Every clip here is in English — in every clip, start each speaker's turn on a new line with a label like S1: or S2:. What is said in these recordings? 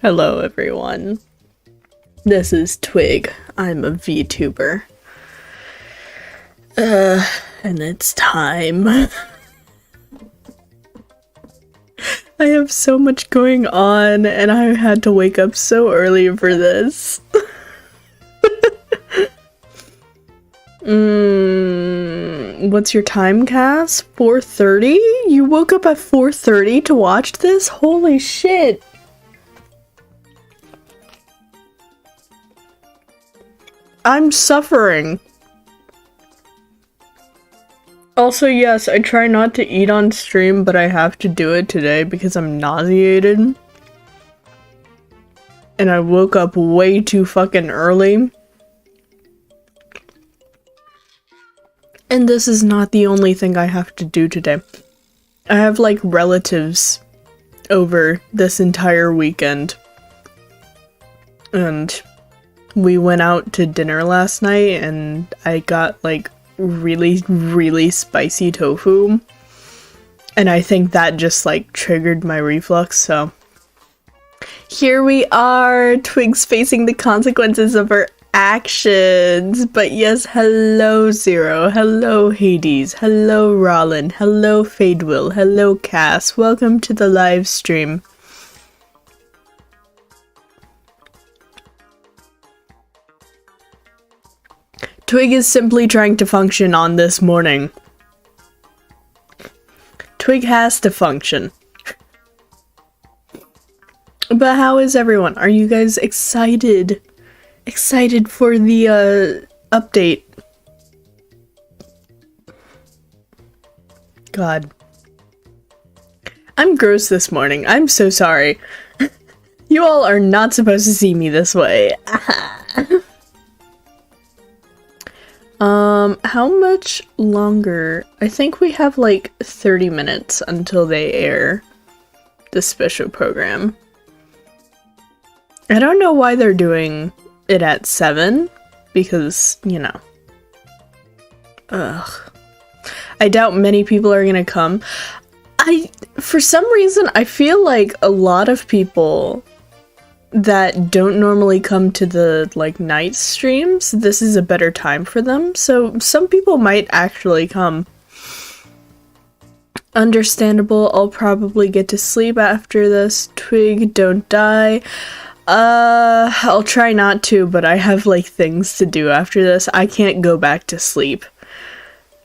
S1: Hello everyone, this is Twig. I'm a Vtuber. And it's time. I have so much going on and I had to wake up so early for this. What's your time, Cass? 4:30? You woke up at 4:30 to watch this? Holy shit! I'm suffering. Also, yes, I try not to eat on stream, but I have to do it today because I'm nauseated. And I woke up way too fucking early. And this is not the only thing I have to do today. I have, like, relatives over this entire weekend. And we went out to dinner last night and I got, like, really spicy tofu. And I think that just, like, triggered my reflux, so. Here we are! Twig's facing the consequences of her actions. But yes, hello Zero, hello Hades, hello Rollin, hello Fadewill, hello Cass, welcome to the live stream. Twig is simply trying to function on this morning. Twig has to function. But how is everyone? Are you guys excited? Excited for the update? God. I'm gross this morning. I'm so sorry. You all are not supposed to see me this way. How much longer? I think we have like 30 minutes until they air the special program. I don't know why they're doing it at 7, because, you know. Ugh. I doubt many people are gonna come. For some reason, I feel like a lot of people that don't normally come to the, like, night streams, this is a better time for them, so some people might actually come. Understandable, I'll probably get to sleep after this. Twig, don't die. I'll try not to, but I have, like, things to do after this. I can't go back to sleep.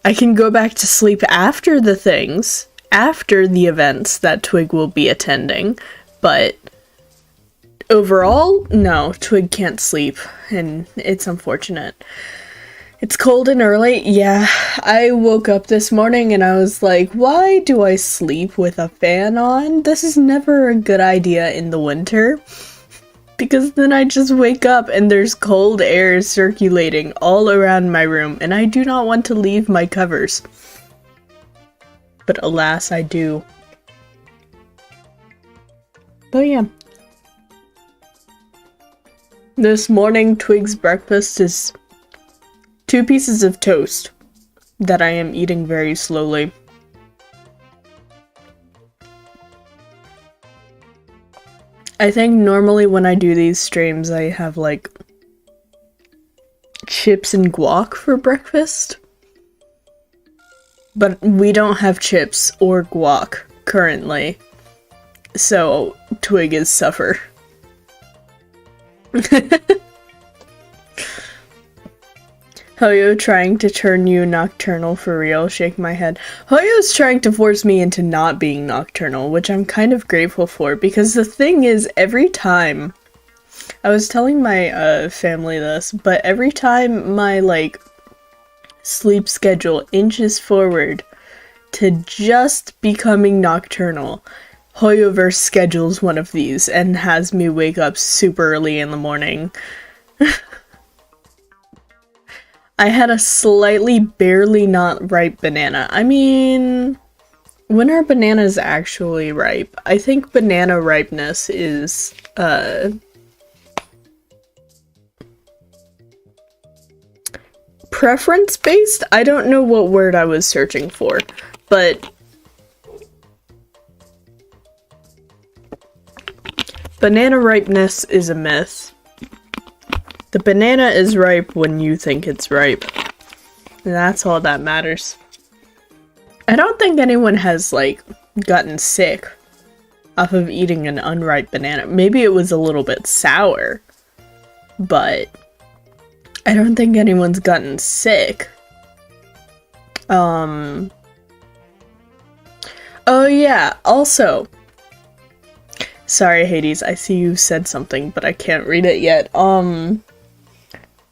S1: I can go back to sleep after the things, after the events that Twig will be attending, but overall, no, Twig can't sleep, and it's unfortunate. It's cold and early. Yeah, I woke up this morning and I was like, why do I sleep with a fan on? This is never a good idea in the winter. Because then I just wake up and there's cold air circulating all around my room, and I do not want to leave my covers. But alas, I do. But yeah. This morning, Twig's breakfast is 2 pieces of toast that I am eating very slowly. I think normally when I do these streams, I have, like, chips and guac for breakfast. But we don't have chips or guac currently, so Twig is suffer. Hoyo trying to turn you nocturnal for real, shake my head. Hoyo's trying to force me into not being nocturnal, which I'm kind of grateful for, because the thing is, every time, I was telling my family this, but every time my, like, sleep schedule inches forward to just becoming nocturnal, Hoyoverse schedules one of these and has me wake up super early in the morning. I had a slightly barely not ripe banana. I mean, when are bananas actually ripe? I think banana ripeness is, preference-based? I don't know what word I was searching for, but banana ripeness is a myth. The banana is ripe when you think it's ripe. And that's all that matters. I don't think anyone has, like, gotten sick off of eating an unripe banana. Maybe it was a little bit sour, but I don't think anyone's gotten sick. Oh yeah, also, sorry Hades, I see you said something, but I can't read it yet.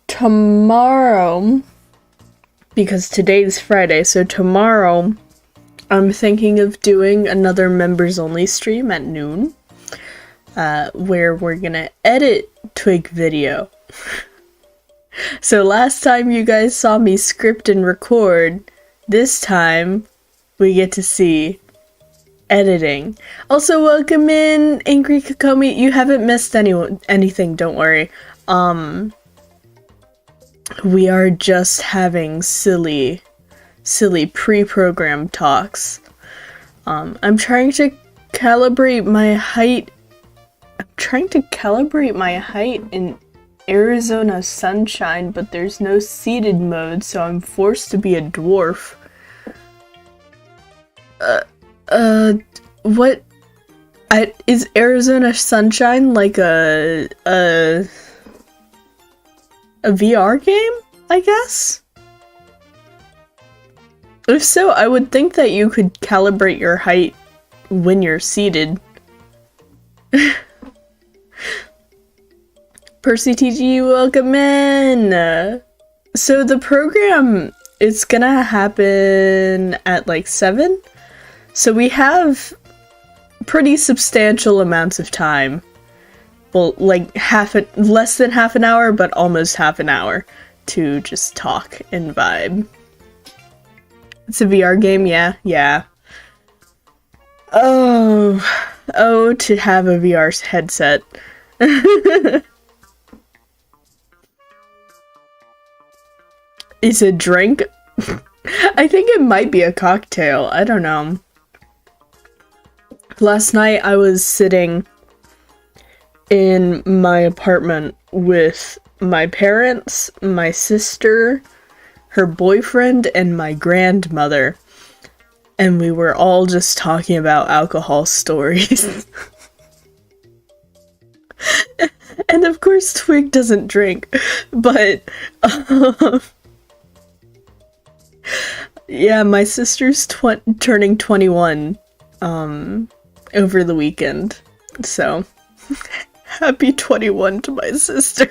S1: Tomorrow, because today's Friday, so tomorrow I'm thinking of doing another members only stream at noon, where we're gonna edit Twig video. So last time you guys saw me script and record, this time we get to see editing. Also, welcome in, Angry Kokomi. You haven't missed anything, don't worry. We are just having silly pre-programmed talks. I'm trying to calibrate my height. In Arizona sunshine, but there's no seated mode, so I'm forced to be a dwarf. What? Is Arizona sunshine like a VR game, I guess? If so, I would think that you could calibrate your height when you're seated. Percy TG, welcome in! So the program, it's gonna happen at like 7? So we have pretty substantial amounts of time. Well, like less than half an hour, but almost half an hour to just talk and vibe. It's a VR game, yeah. Oh, to have a VR headset. Is a drink? I think it might be a cocktail. I don't know. Last night I was sitting in my apartment with my parents, my sister, her boyfriend, and my grandmother. And we were all just talking about alcohol stories. And of course Twig doesn't drink, but yeah, my sister's turning 21 over the weekend, so happy 21 to my sister.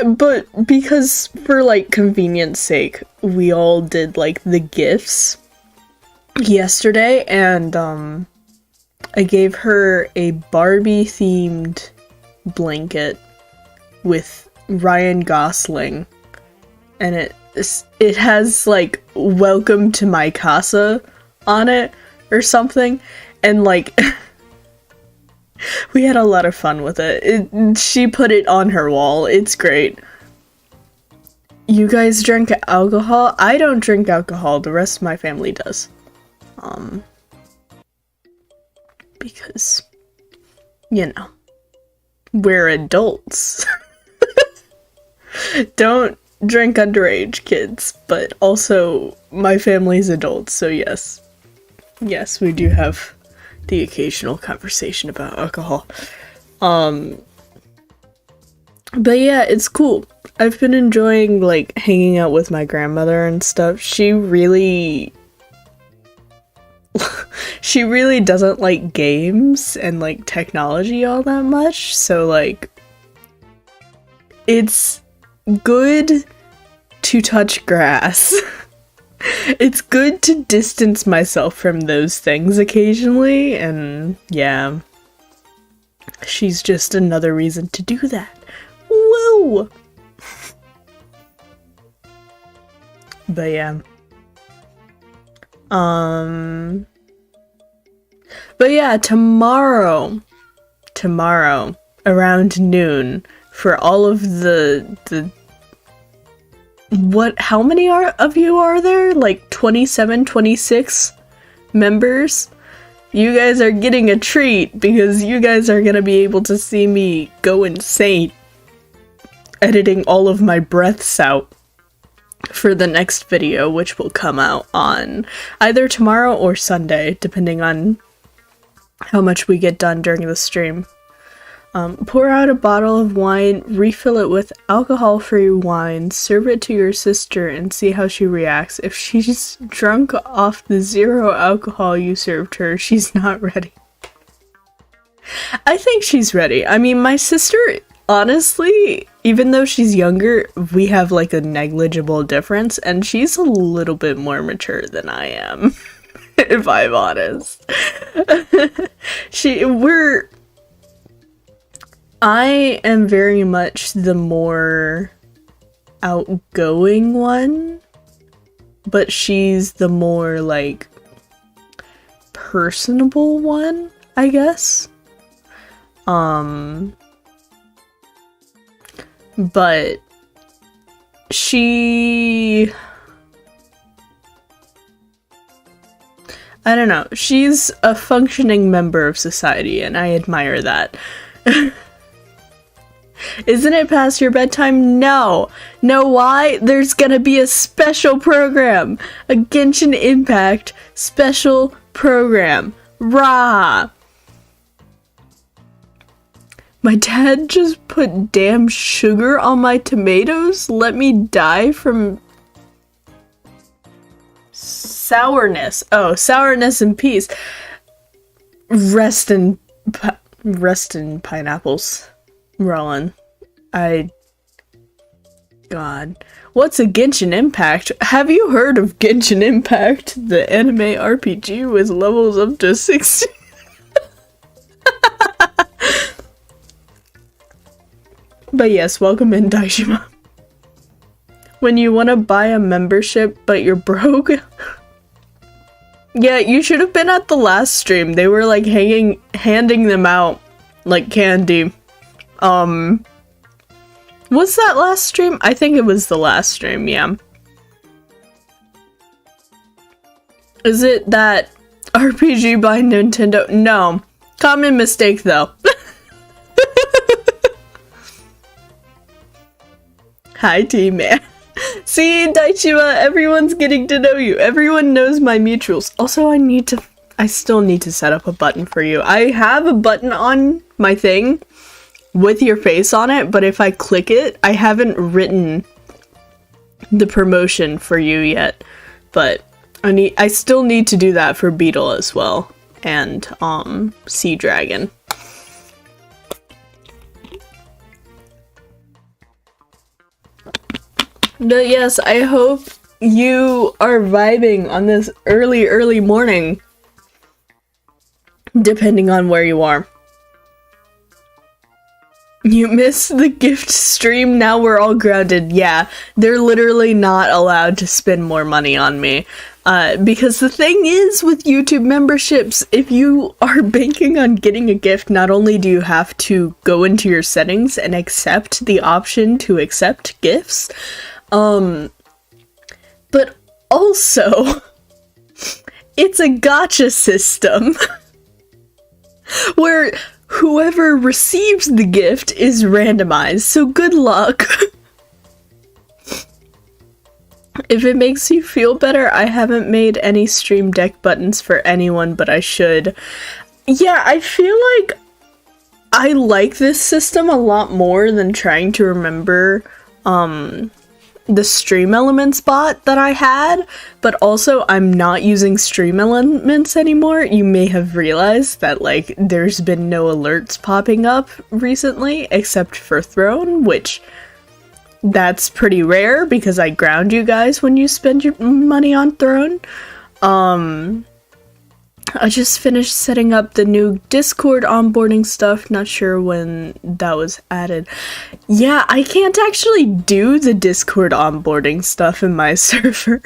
S1: But because for like convenience sake, we all did like the gifts yesterday, and I gave her a Barbie themed blanket with Ryan Gosling, and it has like "Welcome to my casa" on it or something, and like we had a lot of fun with it. She put it on her wall. It's great. You guys drink alcohol? I don't drink alcohol. The rest of my family does. Because, you know, we're adults. Don't drink underage, kids. But also, my family's adults, so yes. Yes, we do have the occasional conversation about alcohol. But yeah, it's cool. I've been enjoying, like, hanging out with my grandmother and stuff. She really doesn't like games and, like, technology all that much, so, like, it's good to touch grass. It's good to distance myself from those things occasionally, and yeah. She's just another reason to do that. Woo! But yeah. But yeah, tomorrow, around noon, for all of the how many of you are there? Like 27, 26 members? You guys are getting a treat because you guys are gonna be able to see me go insane editing all of my breaths out for the next video, which will come out on either tomorrow or Sunday, depending on how much we get done during the stream. Pour out a bottle of wine, refill it with alcohol-free wine, serve it to your sister, and see how she reacts. If she's drunk off the 0 alcohol you served her, she's not ready. I think she's ready. I mean, my sister, honestly, even though she's younger, we have like a negligible difference, and she's a little bit more mature than I am, if I'm honest. I am very much the more outgoing one, but she's the more, like, personable one, I guess. But she... I don't know, she's a functioning member of society, and I admire that. Isn't it past your bedtime? No. Know why? There's gonna be a special program. A Genshin Impact special program. Rah! My dad just put damn sugar on my tomatoes? Let me die from sourness. Oh, sourness and peace. Rest in pineapples. Rollin. God. What's a Genshin Impact? Have you heard of Genshin Impact? The anime RPG with levels up to 60. But yes, welcome in, Daishima. When you want to buy a membership but you're broke? Yeah, you should have been at the last stream. They were like handing them out like candy. Was that last stream? I think it was the last stream, yeah. Is it that RPG by Nintendo? No. Common mistake, though. Hi, team man. See, Daichiwa, everyone's getting to know you. Everyone knows my mutuals. Also, I still need to set up a button for you. I have a button on my thing with your face on it, but if I click it, I haven't written the promotion for you yet. But I still need to do that for Beetle as well. And, Sea Dragon. But yes, I hope you are vibing on this early morning, depending on where you are. You missed the gift stream, now we're all grounded. Yeah, they're literally not allowed to spend more money on me. Because the thing is with YouTube memberships, if you are banking on getting a gift, not only do you have to go into your settings and accept the option to accept gifts, but also, it's a gacha system where whoever receives the gift is randomized, so good luck. If it makes you feel better, I haven't made any Stream Deck buttons for anyone, but I should. Yeah, I feel like I like this system a lot more than trying to remember, the Stream Elements bot that I had, but also I'm not using Stream Elements anymore. You may have realized that, like, there's been no alerts popping up recently, except for Throne, which that's pretty rare because I ground you guys when you spend your money on Throne. I just finished setting up the new Discord onboarding stuff, not sure when that was added. Yeah, I can't actually do the Discord onboarding stuff in my server.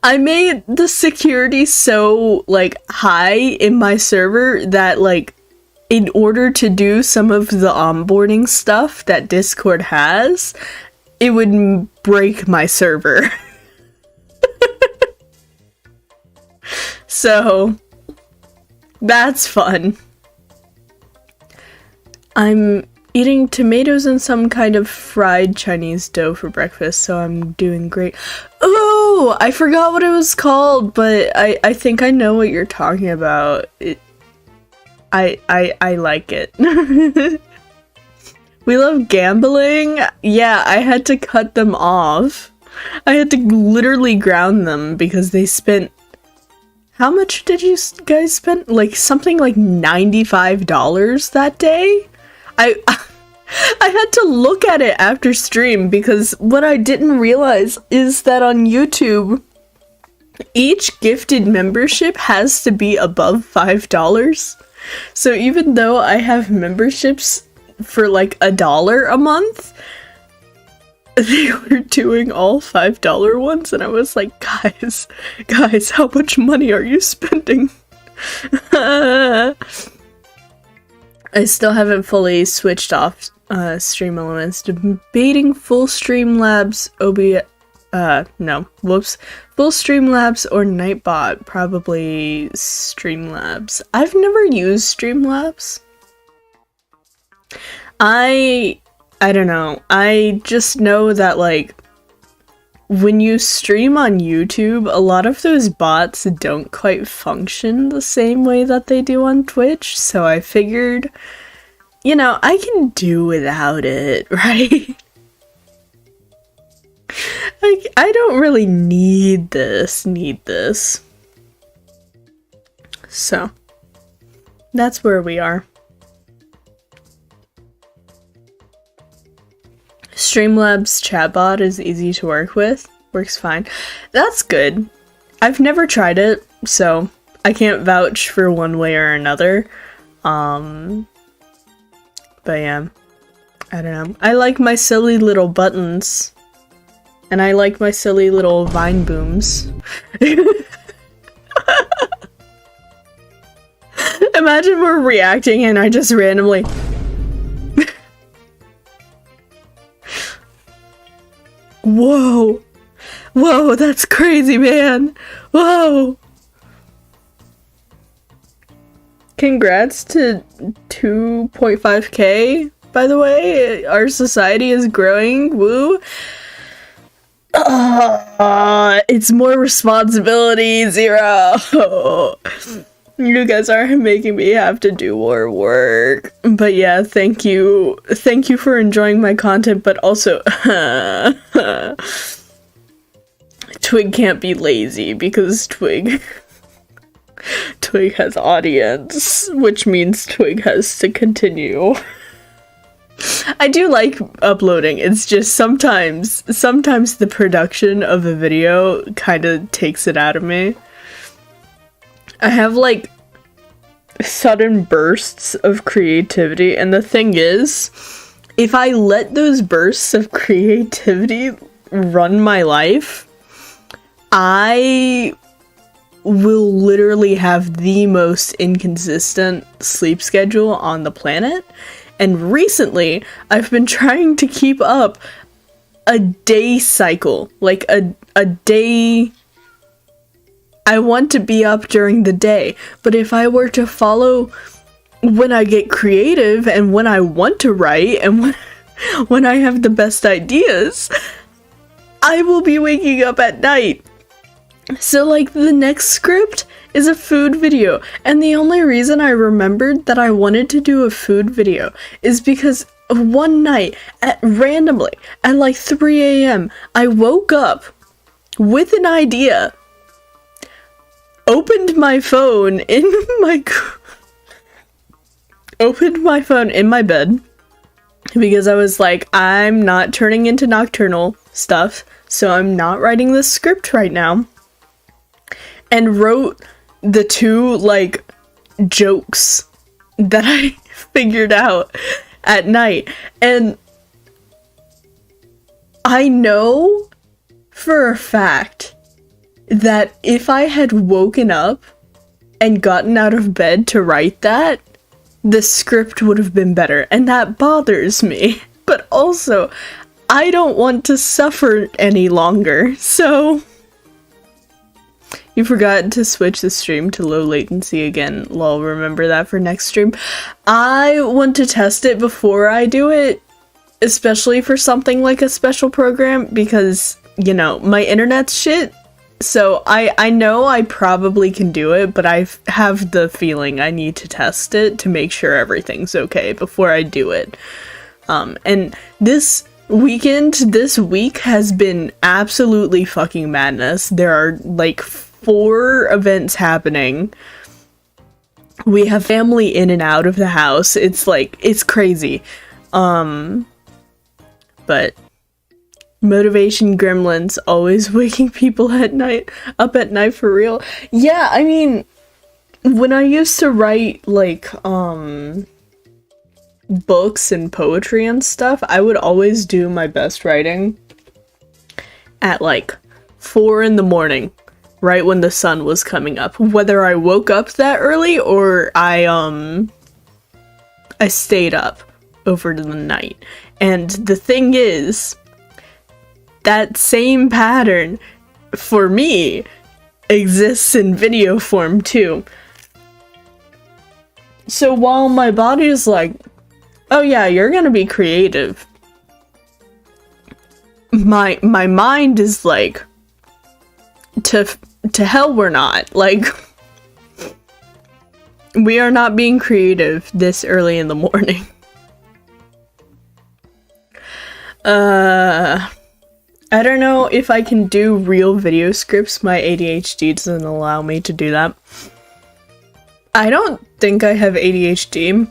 S1: I made the security so, like, high in my server that, like, in order to do some of the onboarding stuff that Discord has, it would break my server. So, that's fun. I'm eating tomatoes and some kind of fried Chinese dough for breakfast, so I'm doing great. Oh, I forgot what it was called, but I think I know what you're talking about. I like it. We love gambling. Yeah, I had to cut them off. I had to literally ground them because they spent... How much did you guys spend? Like something like $95 that day? I had to look at it after stream because what I didn't realize is that on YouTube, each gifted membership has to be above $5. So even though I have memberships for like $1 a month, they were doing all $5 ones, and I was like, guys, how much money are you spending? I still haven't fully switched off Stream Elements, debating full Streamlabs full Streamlabs or Nightbot, probably Streamlabs. I've never used Streamlabs. I don't know. I just know that, like, when you stream on YouTube, a lot of those bots don't quite function the same way that they do on Twitch, so I figured, you know, I can do without it, right? Like, I don't really need this. So, that's where we are. Streamlabs chatbot is easy to work with. Works fine. That's good. I've never tried it, so I can't vouch for one way or another. But yeah. I don't know. I like my silly little buttons. And I like my silly little vine booms. Imagine we're reacting and I just randomly... Whoa! Whoa, that's crazy, man! Whoa! Congrats to 2.5k, by the way. Our society is growing. Woo! It's more responsibility, Zero! You guys are making me have to do more work. But yeah, thank you. Thank you for enjoying my content, but also... Twig can't be lazy because Twig has audience, which means Twig has to continue. I do like uploading, it's just sometimes the production of a video kind of takes it out of me. I have, like, sudden bursts of creativity, and the thing is, if I let those bursts of creativity run my life, I will literally have the most inconsistent sleep schedule on the planet. And recently, I've been trying to keep up a day cycle, like a day... I want to be up during the day, but if I were to follow when I get creative and when I want to write and when I have the best ideas, I will be waking up at night. So, like, the next script is a food video, and the only reason I remembered that I wanted to do a food video is because one night, randomly, at like 3 a.m., I woke up with an idea, opened my phone in my bed, because I was like, I'm not turning into nocturnal stuff, so I'm not writing this script right now, and wrote the two, like, jokes that I figured out at night. And I know for a fact that if I had woken up and gotten out of bed to write that, the script would have been better, and that bothers me. But also, I don't want to suffer any longer, so... You forgot to switch the stream to low latency again. Lol, remember that for next stream. I want to test it before I do it, especially for something like a special program, because, you know, my internet's shit. So I know I probably can do it, but I have the feeling I need to test it to make sure everything's okay before I do it. And this week has been absolutely fucking madness. There are like 4 events happening. We have family in and out of the house. It's like, it's crazy. But motivation gremlins always waking people up at night for real. Yeah, I mean, when I used to write like books and poetry and stuff, I would always do my best writing at like 4 in the morning, right when the sun was coming up, whether I woke up that early or I stayed up over the night. And the thing is, that same pattern for me exists in video form too. So while my body is like, oh yeah, you're gonna be creative, my mind is like, to hell we're not. Like, we are not being creative this early in the morning. I don't know if I can do real video scripts. My ADHD doesn't allow me to do that. I don't think I have ADHD,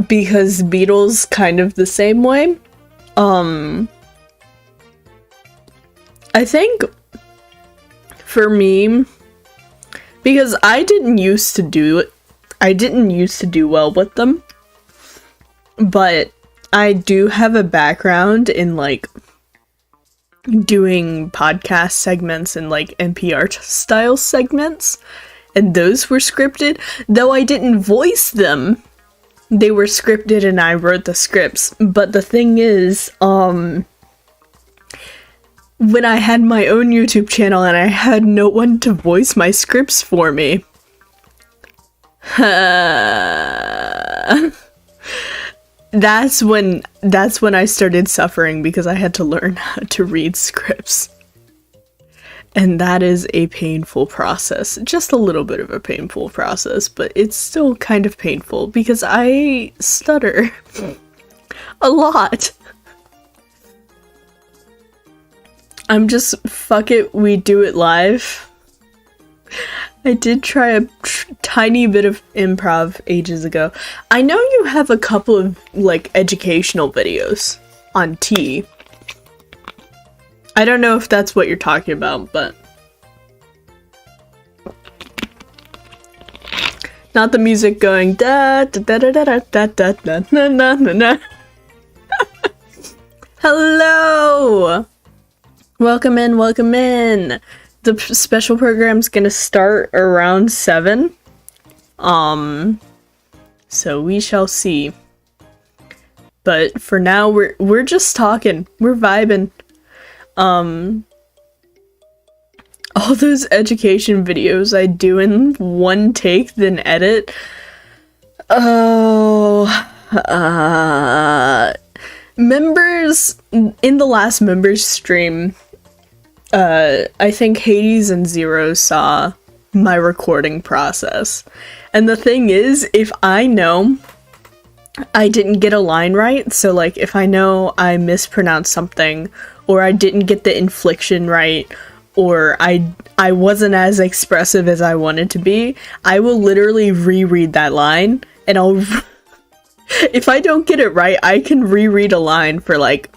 S1: because Beetle's kind of the same way. I think for me, because I didn't used to do well with them, but I do have a background in like doing podcast segments and like NPR style segments, and those were scripted, though I didn't voice them. They were scripted and I wrote the scripts. But the thing is, when I had my own YouTube channel and I had no one to voice my scripts for me, that's when I started suffering, because I had to learn how to read scripts. And that is a painful process. Just a little bit of a painful process, but it's still kind of painful because I stutter a lot. I'm just, fuck it, we do it live. I did try a tiny bit of improv ages ago. I know you have a couple of, like, educational videos on T. I don't know if that's what you're talking about, but... Not the music going da da da da da da da da na na na na. Hello! Welcome in, welcome in! The special program's gonna start around 7. So we shall see. But for now, we're just talking. We're vibing. All those education videos I do in one take, then edit. Oh, members in the last members stream. I think Hades and Zero saw my recording process. And the thing is, if I know I didn't get a line right, so like if I know I mispronounced something, or I didn't get the inflection right, or I wasn't as expressive as I wanted to be, I will literally reread that line, and I'll... if I don't get it right, I can reread a line for like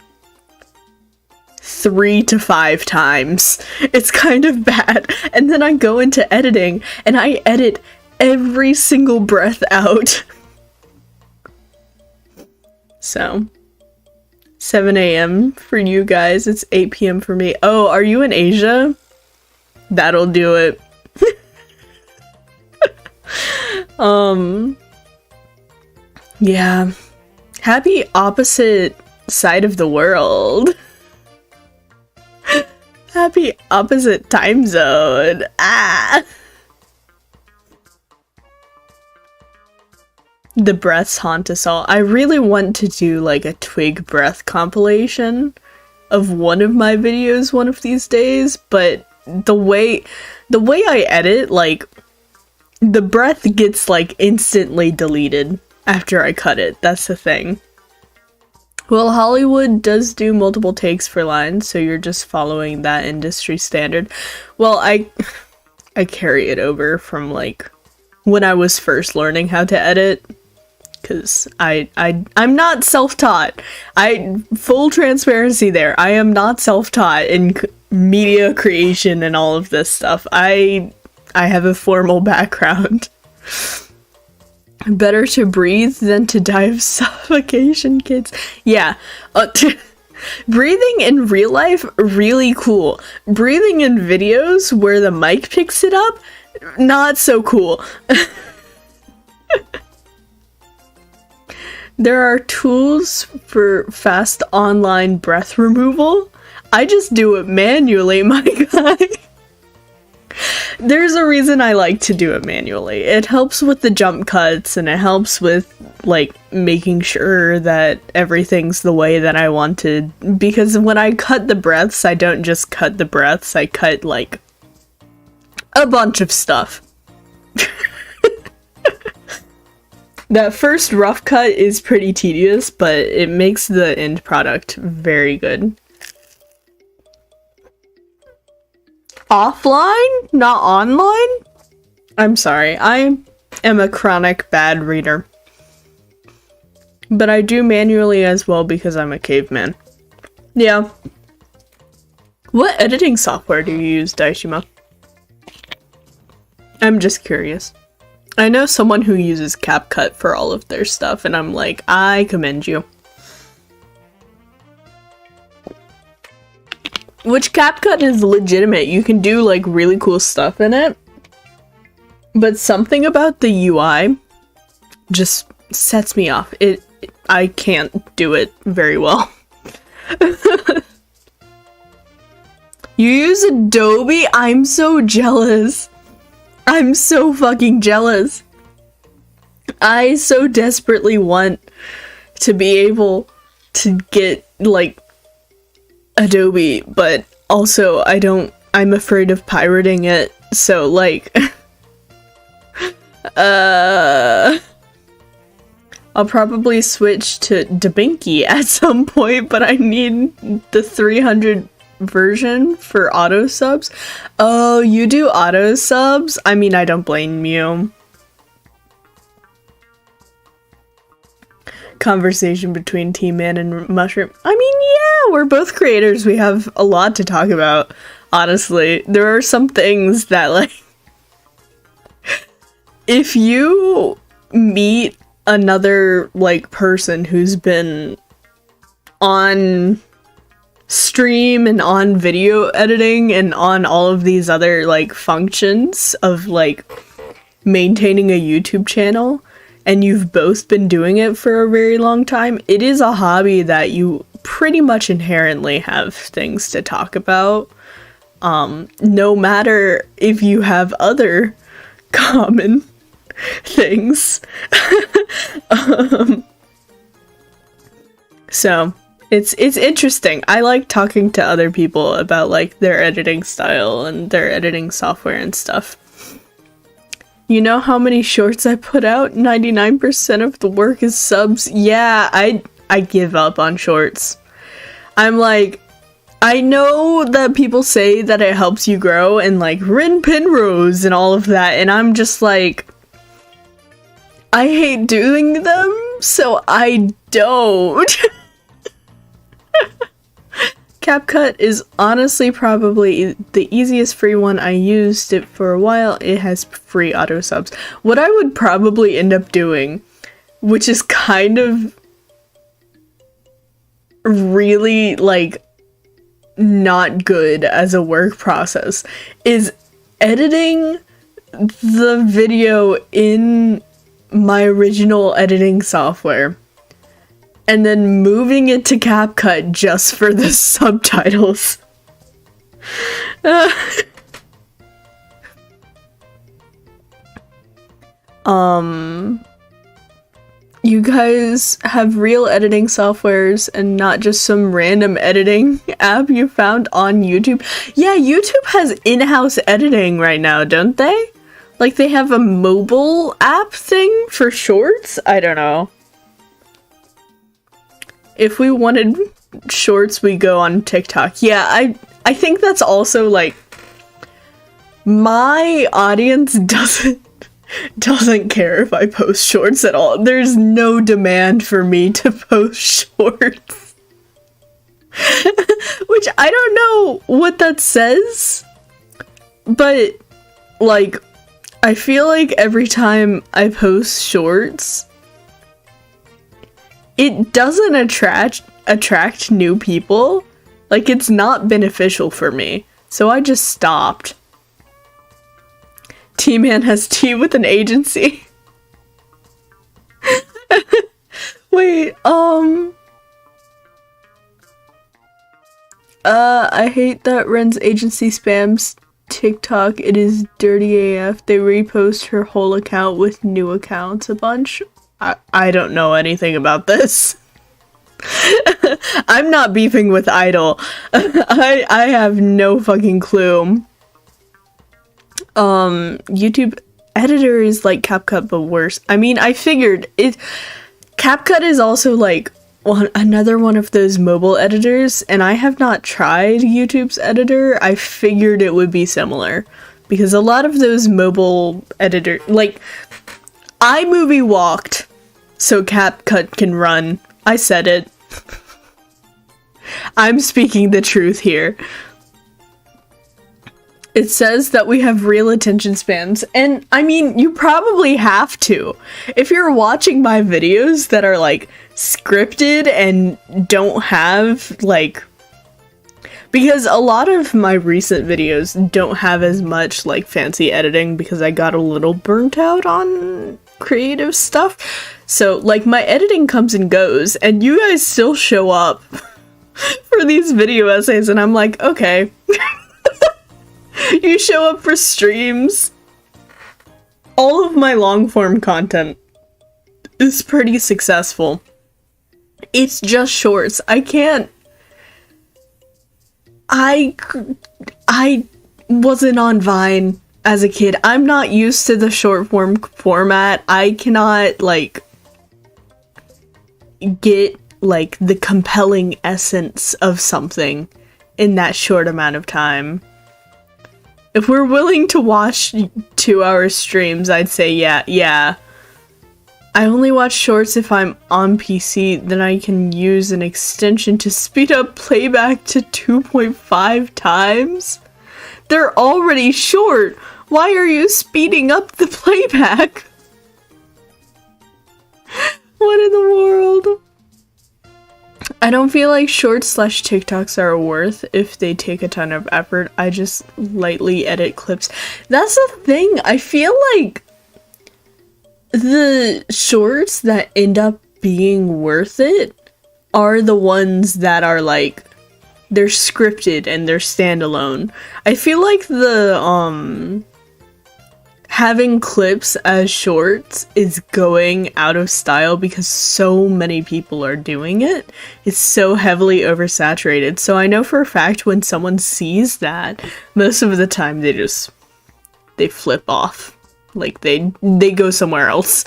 S1: 3 to 5 times. It's kind of bad. And then I go into editing, and I edit every single breath out. So, 7 a.m. for you guys, it's 8 p.m. for me. Oh, are you in Asia? That'll do it. Yeah. Happy opposite side of the world. Happy opposite time zone. Ah! The breaths haunt us all. I really want to do like a Twig breath compilation of one of my videos one of these days, but the way I edit, like, the breath gets like instantly deleted after I cut it. That's the thing. Well, Hollywood does do multiple takes for lines, so you're just following that industry standard. Well, I carry it over from like when I was first learning how to edit, because I'm not self-taught. Full transparency there. I am not self-taught in media creation and all of this stuff. I have a formal background. Better to breathe than to die of suffocation, kids. Yeah. Breathing in real life, really cool. Breathing in videos where the mic picks it up, not so cool. There are tools for fast online breath removal. I just do it manually, my guy. There's a reason I like to do it manually. It helps with the jump cuts, and it helps with, like, making sure that everything's the way that I wanted. Because when I cut the breaths, I don't just cut the breaths, I cut, like, a bunch of stuff. That first rough cut is pretty tedious, but it makes the end product very good. Offline? Not online? I'm sorry, I am a chronic bad reader. But I do manually as well because I'm a caveman. Yeah. What editing software do you use, Daishima? I'm just curious. I know someone who uses CapCut for all of their stuff, and I'm like, I commend you. Which CapCut is legitimate. You can do like really cool stuff in it. But something about the UI just sets me off. I can't do it very well. You use Adobe? I'm so jealous. I'm so fucking jealous. I so desperately want to be able to get like Adobe, but also I'm afraid of pirating it, so like I'll probably switch to Dabinky at some point, but I need the 300 version for auto subs. Oh, you do auto subs? I mean, I don't blame you. Conversation between T-Man and Mushroom. I mean, yeah, we're both creators. We have a lot to talk about, honestly. There are some things that, like, if you meet another, like, person who's been on stream and on video editing and on all of these other, like, functions of, like, maintaining a YouTube channel, and you've both been doing it for a very long time, it is a hobby that you pretty much inherently have things to talk about. No matter if you have other common things. So, it's interesting. I like talking to other people about, like, their editing style and their editing software and stuff. You know how many shorts I put out? 99% of the work is subs. Yeah, I give up on shorts. I'm like, I know that people say that it helps you grow and like Rin Penrose and all of that, and I'm just like, I hate doing them, so I don't. CapCut is honestly probably the easiest free one. I used it for a while. It has free auto subs. What I would probably end up doing, which is kind of really, like, not good as a work process, is editing the video in my original editing software and then moving it to CapCut just for the subtitles. You guys have real editing softwares and not just some random editing app you found on YouTube. Yeah, YouTube has in-house editing right now, don't they? Like, they have a mobile app thing for shorts? I don't know. If we wanted shorts, we go on TikTok. Yeah, I think that's also, like, my audience doesn't care if I post shorts at all. There's no demand for me to post shorts. Which I don't know what that says, but like I feel like every time I post shorts, it doesn't attract new people. Like, it's not beneficial for me. So I just stopped. T-Man has tea with an agency. Wait, I hate that Ren's agency spams TikTok. It is dirty AF. They repost her whole account with new accounts a bunch. I don't know anything about this. I'm not beefing with Idol. I have no fucking clue. YouTube editor is like CapCut but worse. I mean, I figured it. CapCut is also like another one of those mobile editors, and I have not tried YouTube's editor. I figured it would be similar because a lot of those mobile editors, like iMovie walked so CapCut can run. I said it. I'm speaking the truth here. It says that we have real attention spans, and I mean, you probably have to. If you're watching my videos that are like scripted and don't have like, because a lot of my recent videos don't have as much like fancy editing because I got a little burnt out on creative stuff. So like my editing comes and goes, and you guys still show up for these video essays, and I'm like, okay. You show up for streams. All of my long form content is pretty successful. It's just shorts. I wasn't on Vine as a kid. I'm not used to the short form format. I cannot like get like the compelling essence of something in that short amount of time. If we're willing to watch 2-hour streams, I'd say yeah. I only watch shorts if I'm on PC, then I can use an extension to speed up playback to 2.5 times. They're already short. Why are you speeding up the playback? What in the world? I don't feel like shorts / TikToks are worth if they take a ton of effort. I just lightly edit clips. That's the thing. I feel like the shorts that end up being worth it are the ones that are like, they're scripted and they're standalone. I feel like the having clips as shorts is going out of style because so many people are doing it. It's so heavily oversaturated. So I know for a fact when someone sees that, most of the time they flip off. Like they go somewhere else.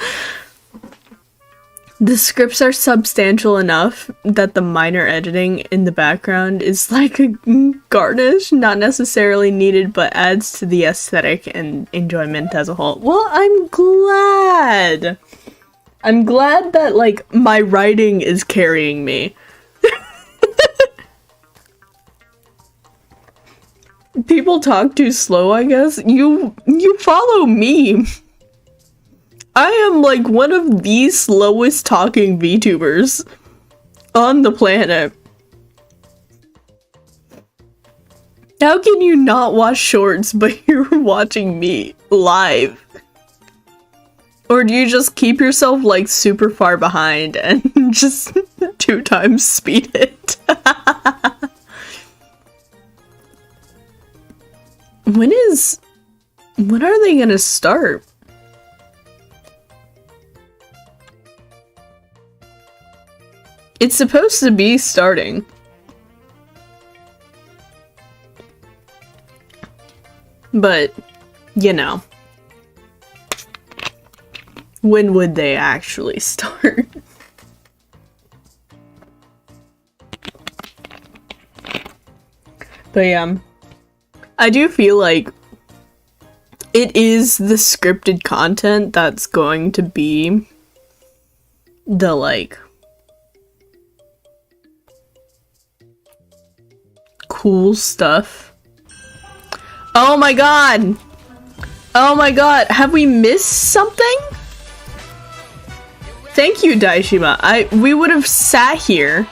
S1: The scripts are substantial enough that the minor editing in the background is like a garnish, not necessarily needed, but adds to the aesthetic and enjoyment as a whole. Well, I'm glad. I'm glad that, like, my writing is carrying me. People talk too slow, I guess. You follow me. I am like one of the slowest talking VTubers on the planet. How can you not watch shorts but you're watching me live? Or do you just keep yourself like super far behind and just 2 times speed it? When are they gonna start? It's supposed to be starting. But, you know. When would they actually start? But yeah. I do feel like it is the scripted content that's going to be the, like, cool stuff. Oh my god! Oh my god, have we missed something? Thank you, Daishima. We would have sat here.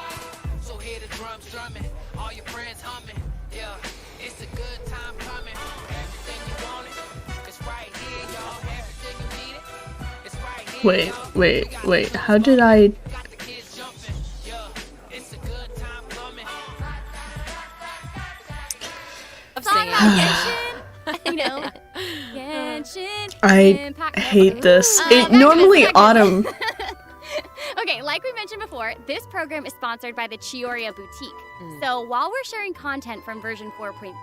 S1: Wait, how did I... I hate this. Normally Autumn...
S2: Okay, like we mentioned before, this program is sponsored by the Chioriya Boutique. So while we're sharing content from version 4.3,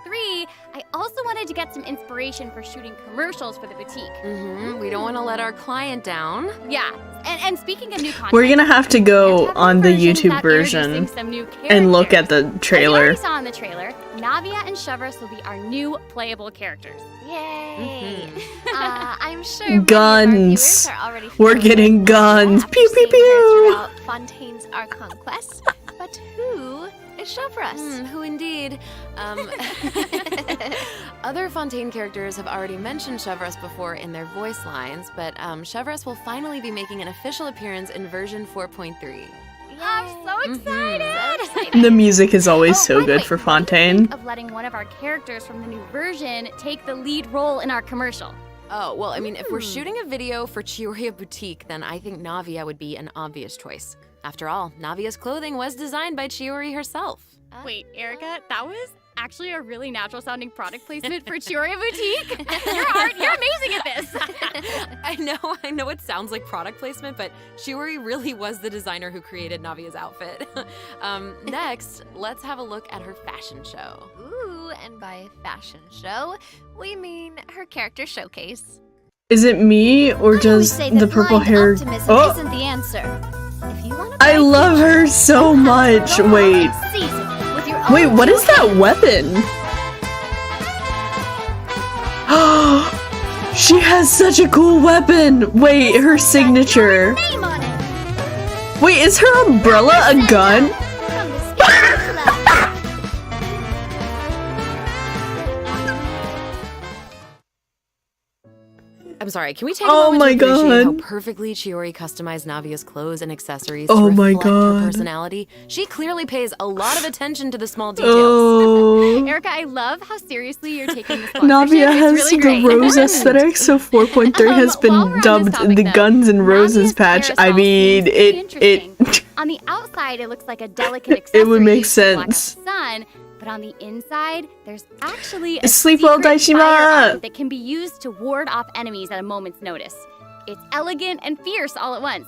S2: I also wanted to get some inspiration for shooting commercials for the boutique.
S3: We don't want to let our client down.
S2: Yeah, and speaking of new content,
S1: we're gonna have to go on the YouTube version and look at the trailer.
S2: As you already saw in the trailer, Navia and Shavras will be our new playable characters.
S4: Yay! I'm sure
S1: guns.
S4: Many of our viewers are already
S1: we're getting guns. Pew pew pew.
S4: Throughout Fontaine's Archon quest, but who is Shavras?
S3: Who indeed? Other Fontaine characters have already mentioned Shavras before in their voice lines, but Shavras will finally be making an official appearance in version 4.3.
S2: I'm so excited!
S1: The music is always so good for Fontaine.
S2: Of letting one of our characters from the new version take the lead role in our commercial.
S3: Oh, well, I mean, if we're shooting a video for Chioriya Boutique, then I think Navia would be an obvious choice. After all, Navia's clothing was designed by Chiori herself.
S2: Wait, Erica, that was actually a really natural-sounding product placement for Chioriya Boutique. You're amazing at this.
S3: I know it sounds like product placement, but Chiori really was the designer who created Navia's outfit. Next, let's have a look at her fashion show.
S4: Ooh, and by fashion show, we mean her character showcase.
S1: Is it me or does the purple hair? Oh,
S4: isn't the answer. If you want
S1: I love her so much. Wait, what is that weapon? She has such a cool weapon. Wait, her signature. Wait, is her umbrella a gun?
S3: I'm sorry, can we take a moment to appreciate how perfectly Chiori customized Navia's clothes and accessories to reflect her personality? She clearly pays a lot of attention to the small details.
S2: Erica, I love how seriously you're taking this.
S1: Navia has really the rose aesthetic, so 4.3 has been dubbed the Guns N' Roses patch. I mean, it
S2: on the outside, it looks like a delicate accessory.
S1: It would make sense.
S2: But on the inside, there's actually a
S1: Sleep well, Daishima!
S2: That can be used to ward off enemies at a moment's notice. It's elegant and fierce all at once.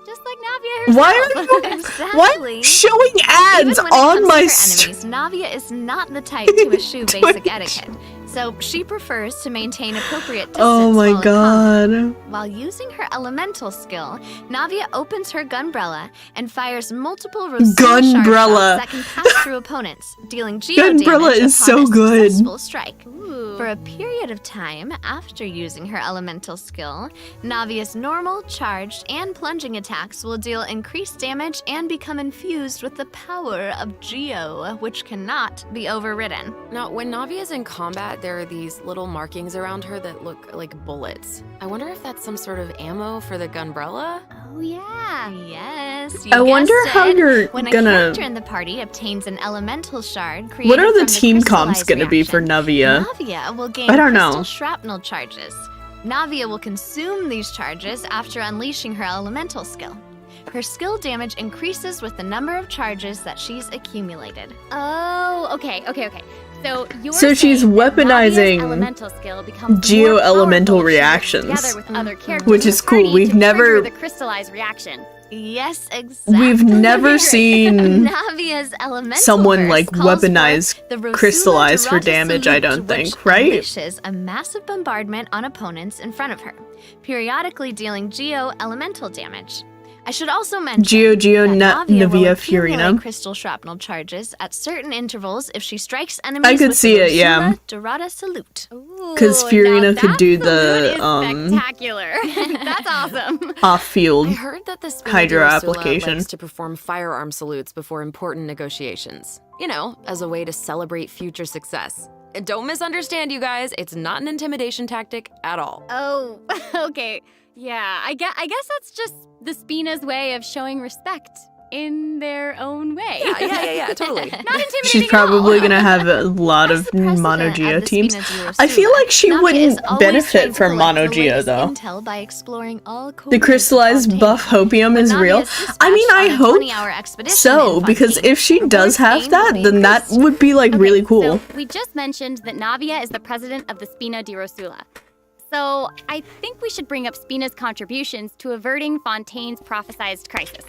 S2: Just like Navia herself.
S1: Why are you
S4: exactly.
S1: showing ads on my
S4: enemies, Navia is not the type to eschew basic etiquette. So she prefers to maintain appropriate distance.
S1: Oh my god.
S4: While using her elemental skill, Navia opens her gunbrella and fires multiple gunbrella that can pass through opponents, dealing geo damage
S1: is so good.
S4: Successful strike. For a period of time after using her elemental skill, Navia's normal, charged, and plunging attacks will deal increased damage and become infused with the power of Geo, which cannot be overridden.
S3: Now, when Navia's in combat, there are these little markings around her that look like bullets. I wonder if that's some sort of ammo for the gunbrella?
S4: Oh yeah, yes.
S1: I wonder how you're
S4: when
S1: gonna...
S4: a character in the party obtains an elemental shard created
S1: what are the
S4: from
S1: team
S4: the
S1: comps gonna be for Navia?
S4: Navia will gain
S1: I don't know.
S4: shrapnel charges. Navia will consume these charges after unleashing her elemental skill. Her skill damage increases with the number of charges that she's accumulated.
S2: Oh, okay.
S1: So she's weaponizing
S2: elemental skill becomes
S1: geo-elemental reactions,
S2: together with other characters
S1: which is cool. We've never
S2: the crystallized reaction.
S4: Yes, exactly.
S1: We've never seen
S4: Navia's elemental
S1: someone like
S4: verse calls
S1: weaponize
S4: for the
S1: crystallized for
S4: Rosula
S1: damage, I don't
S4: Salute,
S1: think,
S4: which
S1: right?
S4: unleashes a massive bombardment on opponents in front of her, periodically dealing geo-elemental damage. I should also mention
S1: Geo
S4: that Navia will
S1: Navia
S4: accumulate
S1: Furina.
S4: crystal shrapnel charges at certain intervals if she strikes enemies
S1: I could
S4: with
S1: see
S4: the
S1: it, yeah.
S4: Rosula Dorada Salute.
S1: Because Furina could do the
S2: spectacular. That's awesome.
S1: off-field
S3: I heard that the
S1: hydro
S3: Rosula
S1: application.
S3: likes to perform firearm salutes before important negotiations. You know, as a way to celebrate future success. And don't misunderstand, you guys. It's not an intimidation tactic at all.
S2: Oh, okay. Yeah, I guess that's just the Spina's way of showing respect in their own way.
S3: Yeah, totally.
S2: Not intimidating
S1: She's probably gonna have a lot of Mono Geo teams. I feel like she wouldn't benefit from Mono Geo though.
S4: By exploring all
S1: The crystallized buff hopium is real. I mean, I hope so, because if she does have that, then that would be like really cool.
S2: So we just mentioned that Navia is the president of the Spina di Rosula. So I think we should bring up Spina's contributions to averting Fontaine's prophesized crisis.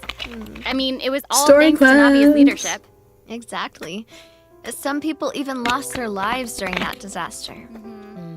S2: I mean, it was all thanks to Navia's leadership.
S4: Exactly. Some people even lost their lives during that disaster.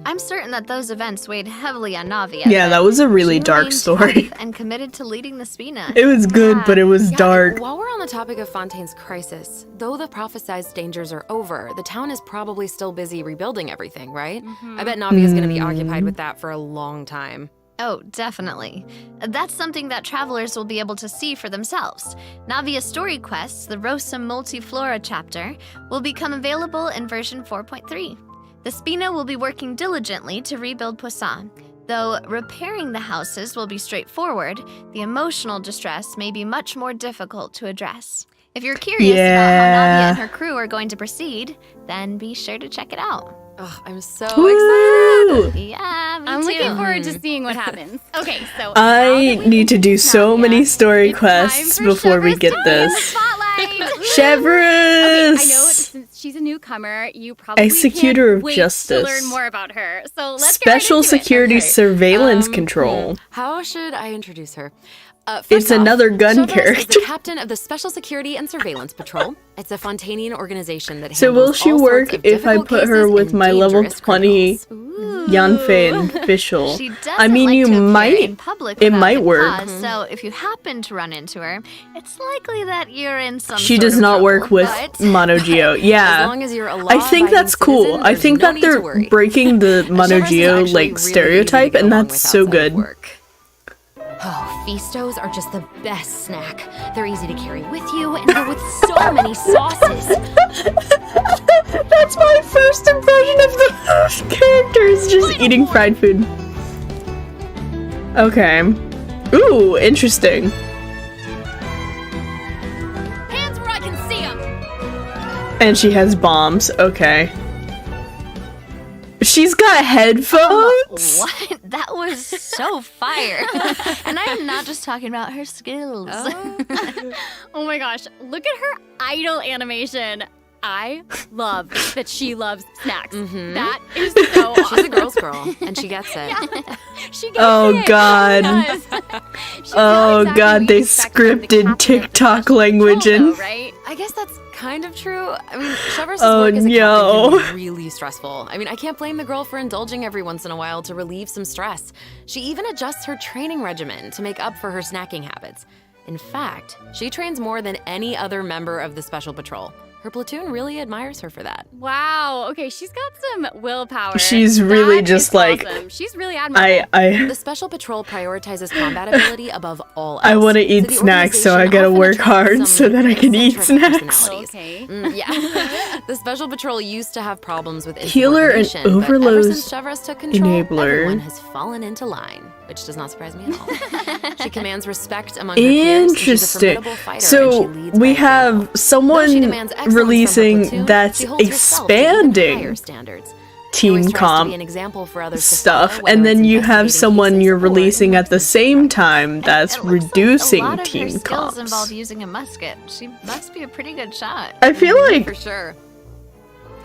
S4: I'm certain that those events weighed heavily on Navia.
S1: Yeah, that was a really dark story.
S4: And committed to leading the Spina.
S1: It was good, but it was dark.
S3: While we're on the topic of Fontaine's crisis, though the prophesized dangers are over, the town is probably still busy rebuilding everything, right? I bet Navia's gonna be occupied with that for a long time.
S4: Oh, definitely. That's something that travelers will be able to see for themselves. Navia's story quests, the Rosa Multiflora chapter, will become available in version 4.3. The Spina will be working diligently to rebuild Poisson. Though repairing the houses will be straightforward, the emotional distress may be much more difficult to address. If you're curious about how Navia and her crew are going to proceed, then be sure to check it out.
S3: Oh, I'm so excited!
S4: Yeah, me
S2: I'm
S4: too.
S2: looking forward to seeing what happens. Okay, so
S1: I need to do so many story quests before we get this. Chevrus!
S2: Okay, I know since she's a newcomer, you probably
S1: Executor
S2: can't
S1: of
S2: wait
S1: Justice.
S2: to learn more about her. So let's
S1: Special
S2: get right into
S1: Security
S2: it.
S1: Surveillance Control.
S3: How should I introduce her?
S1: It's
S3: First off,
S1: another gun
S3: Chevrus
S1: character.
S3: is the captain of the Special Security and Surveillance Patrol. It's a Fontanian organization that
S1: So will
S3: handles
S1: she
S3: all
S1: work
S3: sorts of
S1: if I
S3: difficult
S1: put her
S3: cases
S1: with
S3: and
S1: my level
S3: dangerous
S1: 20
S3: criminals.
S1: Yanfei official?
S4: She doesn't
S1: I mean,
S4: like
S1: you
S4: to appear
S1: might.
S4: in public
S1: It
S4: without
S1: might
S4: good
S1: work.
S4: cause, so if you happen to run into her, it's likely that you're in some
S1: She
S4: sort
S1: does
S4: of
S1: not work
S4: trouble,
S1: with
S4: but-
S1: Mono Geo. Yeah.
S3: As long as you're a
S1: I think that's
S3: law-abiding
S1: cool.
S3: citizen,
S1: I
S3: there's
S1: think
S3: no
S1: that
S3: need to
S1: they're
S3: worry.
S1: breaking the Mono
S3: Chevrus is
S1: Geo
S3: actually
S1: like
S3: really
S1: stereotype,
S3: easy to
S1: and
S3: go along
S1: that's
S3: with
S1: so
S3: outside of
S1: good.
S3: work. Oh, Feastos are just the best snack. They're easy to carry with you and go with so many sauces.
S1: That's my first impression of the characters, just eating fried food. Okay. Ooh, interesting.
S2: Hands where I can see them.
S1: And she has bombs. Okay. She's got headphones?
S4: What? That was so fire. And I am not just talking about her skills.
S2: Oh my gosh, look at her idol animation. I love that she loves snacks. That is so awesome.
S3: She's a girl's girl, and she gets it.
S2: She gets
S1: Oh,
S2: it.
S1: God.
S2: She does. She's
S1: Oh
S2: not exactly
S1: god,
S2: what
S1: they
S2: you expect from the
S1: scripted
S2: captain of the
S1: TikTok
S2: Special
S1: language
S2: Patrol,
S1: in.
S2: though, right?
S3: I guess that's kind of true. I mean, Chevrus'
S1: Oh,
S3: work as a
S1: no.
S3: captain can be really stressful. I mean, I can't blame the girl for indulging every once in a while to relieve some stress. She even adjusts her training regimen to make up for her snacking habits. In fact, she trains more than any other member of the Special Patrol. Her platoon really admires her for that.
S2: Wow. Okay, she's got some willpower.
S1: She's really
S2: That
S1: just
S2: is
S1: like,
S2: awesome. She's really admirable.
S1: I
S3: The Special Patrol prioritizes combat ability above all else.
S1: I want to eat
S3: the
S1: snacks, so I
S3: organization
S1: gotta
S3: often
S1: work
S3: attracts
S1: hard
S3: some
S1: so that I can eat
S3: eccentric
S1: snacks.
S3: personalities.
S2: Okay.
S3: Yeah. The Special Patrol used to have problems with
S1: Healer and
S3: insubordination, but ever
S1: overload
S3: since Chevrus took control,
S1: enabler.
S3: everyone has fallen into line, which does not surprise me at all. She commands respect among her peers, and she's a
S1: Interesting.
S3: formidable fighter,
S1: So
S3: and she leads
S1: we
S3: by
S1: have
S3: example. Though she
S1: someone
S3: demands excellence from her
S1: releasing
S3: platoon,
S1: that's
S3: she holds herself to even
S1: expanding
S3: higher standards. She always
S1: team
S3: tries to
S1: comp
S3: be an example for other
S1: stuff,
S3: Sephora, whether
S1: and then
S3: it's
S1: you have
S3: investigating
S1: someone
S3: cases
S1: you're
S3: or
S1: releasing at the same time
S4: And
S1: that's
S4: it looks
S1: reducing
S4: like a lot of her
S1: team
S4: skills
S1: comps.
S4: involve using a musket. She must be a pretty good shot.
S1: I feel like
S3: For sure.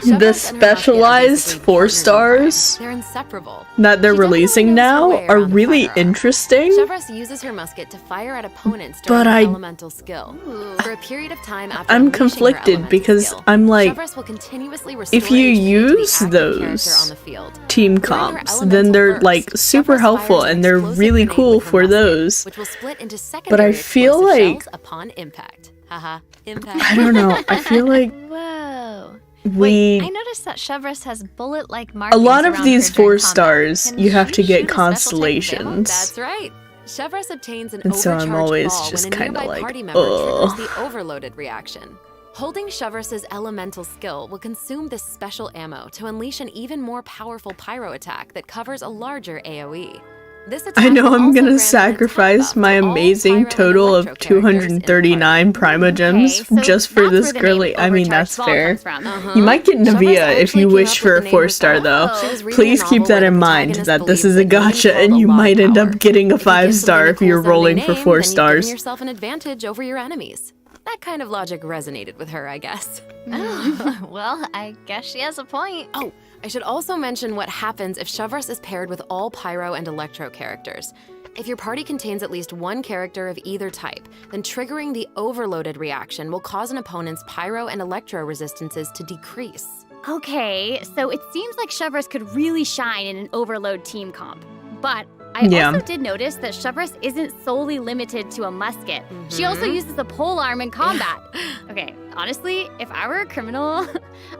S1: the
S3: Chevrolet and her musket are
S1: specialized
S3: basically
S1: 4
S3: partners in crime.
S1: stars
S3: They're inseparable.
S1: that they're
S3: She definitely
S1: releasing
S3: knows her
S1: now
S3: way
S1: are
S3: around the
S1: really
S3: firearm.
S1: interesting.
S3: Chevrolet uses her musket to fire at opponents during
S1: But
S3: her
S1: I-
S3: elemental skill. For a period of time after
S1: I'm
S3: unleashing her
S1: conflicted
S3: elemental
S1: because
S3: skill,
S1: I'm like,
S3: Chevrolet will continuously restore
S1: if you
S3: HP to the
S1: use
S3: active character
S1: those
S3: on the field.
S1: team
S3: During her
S1: comps, then
S3: elemental
S1: they're
S3: burst,
S1: like super
S3: Chevrolet
S1: helpful
S3: fires an
S1: and they're
S3: explosive
S1: really
S3: grenade
S1: cool
S3: with her
S1: for
S3: musket,
S1: those.
S3: which will split into
S1: But
S3: secondary
S1: I feel
S3: explosive
S1: like,
S3: shells upon impact. Haha, impact.
S1: I don't know, I feel like
S4: Whoa.
S1: we
S4: Wait, I noticed that Chevrolet has bullet-like
S1: a
S4: markings
S1: lot of
S4: around
S1: these
S4: her during
S1: 4
S4: combat.
S1: stars
S4: Can
S1: you have
S4: she
S1: to get
S4: shoot a special type of ammo?
S1: constellations.
S3: That's right. Chevrolet obtains an
S1: And so I'm
S3: overcharged
S1: always
S3: ball
S1: just
S3: when a
S1: kinda
S3: nearby
S1: like,
S3: party member triggers
S1: ugh.
S3: the overloaded reaction. Holding Chevrolet's elemental skill will consume this special ammo to unleash an even more powerful pyro attack that covers a larger AoE. This attack
S1: I know
S3: will
S1: I'm
S3: also
S1: gonna
S3: grant an attack
S1: sacrifice
S3: buff
S1: my
S3: to all
S1: amazing
S3: pyro and
S1: total of
S3: electro characters in the party.
S1: 239 Prima Gems
S2: Okay, so
S1: just for
S2: that's
S1: this
S2: where the
S1: girly.
S2: name
S1: I mean,
S2: overcharged
S1: that's
S2: ball
S1: fair.
S2: comes from.
S3: Uh-huh.
S1: You might get
S3: Chevrolet
S1: Navia if
S3: actually
S1: you
S3: came
S1: wish
S3: up
S1: for
S3: with
S1: a
S3: the name
S1: 4-star
S3: herself.
S1: though.
S3: She was reading a
S1: Please
S3: novel
S1: keep that
S3: where
S1: in
S3: the
S1: mind
S3: protagonist
S1: that this
S3: believes
S1: is a
S3: that name
S1: gacha
S3: called
S1: and
S3: a
S1: you
S3: lot of
S1: might end
S3: power.
S1: up getting a
S3: If you give
S1: 5-star
S3: something a
S1: if
S3: cool
S1: you're
S3: sounding
S1: rolling for
S3: name,
S1: 4
S3: then you've given
S1: stars.
S3: yourself an advantage over your enemies. That kind of logic resonated with her, I guess.
S4: Oh, well, I guess she has a point.
S3: Oh, I should also mention what happens if Chevrolet is paired with all Pyro and Electro characters. If your party contains at least one character of either type, then triggering the overloaded reaction will cause an opponent's Pyro and Electro resistances to decrease.
S2: Okay, so it seems like Chevrolet could really shine in an overload team comp. But I
S1: Yeah.
S2: also did notice that Chevrolet isn't solely limited to a musket. She also uses a polearm in combat. Okay, honestly, if I were a criminal,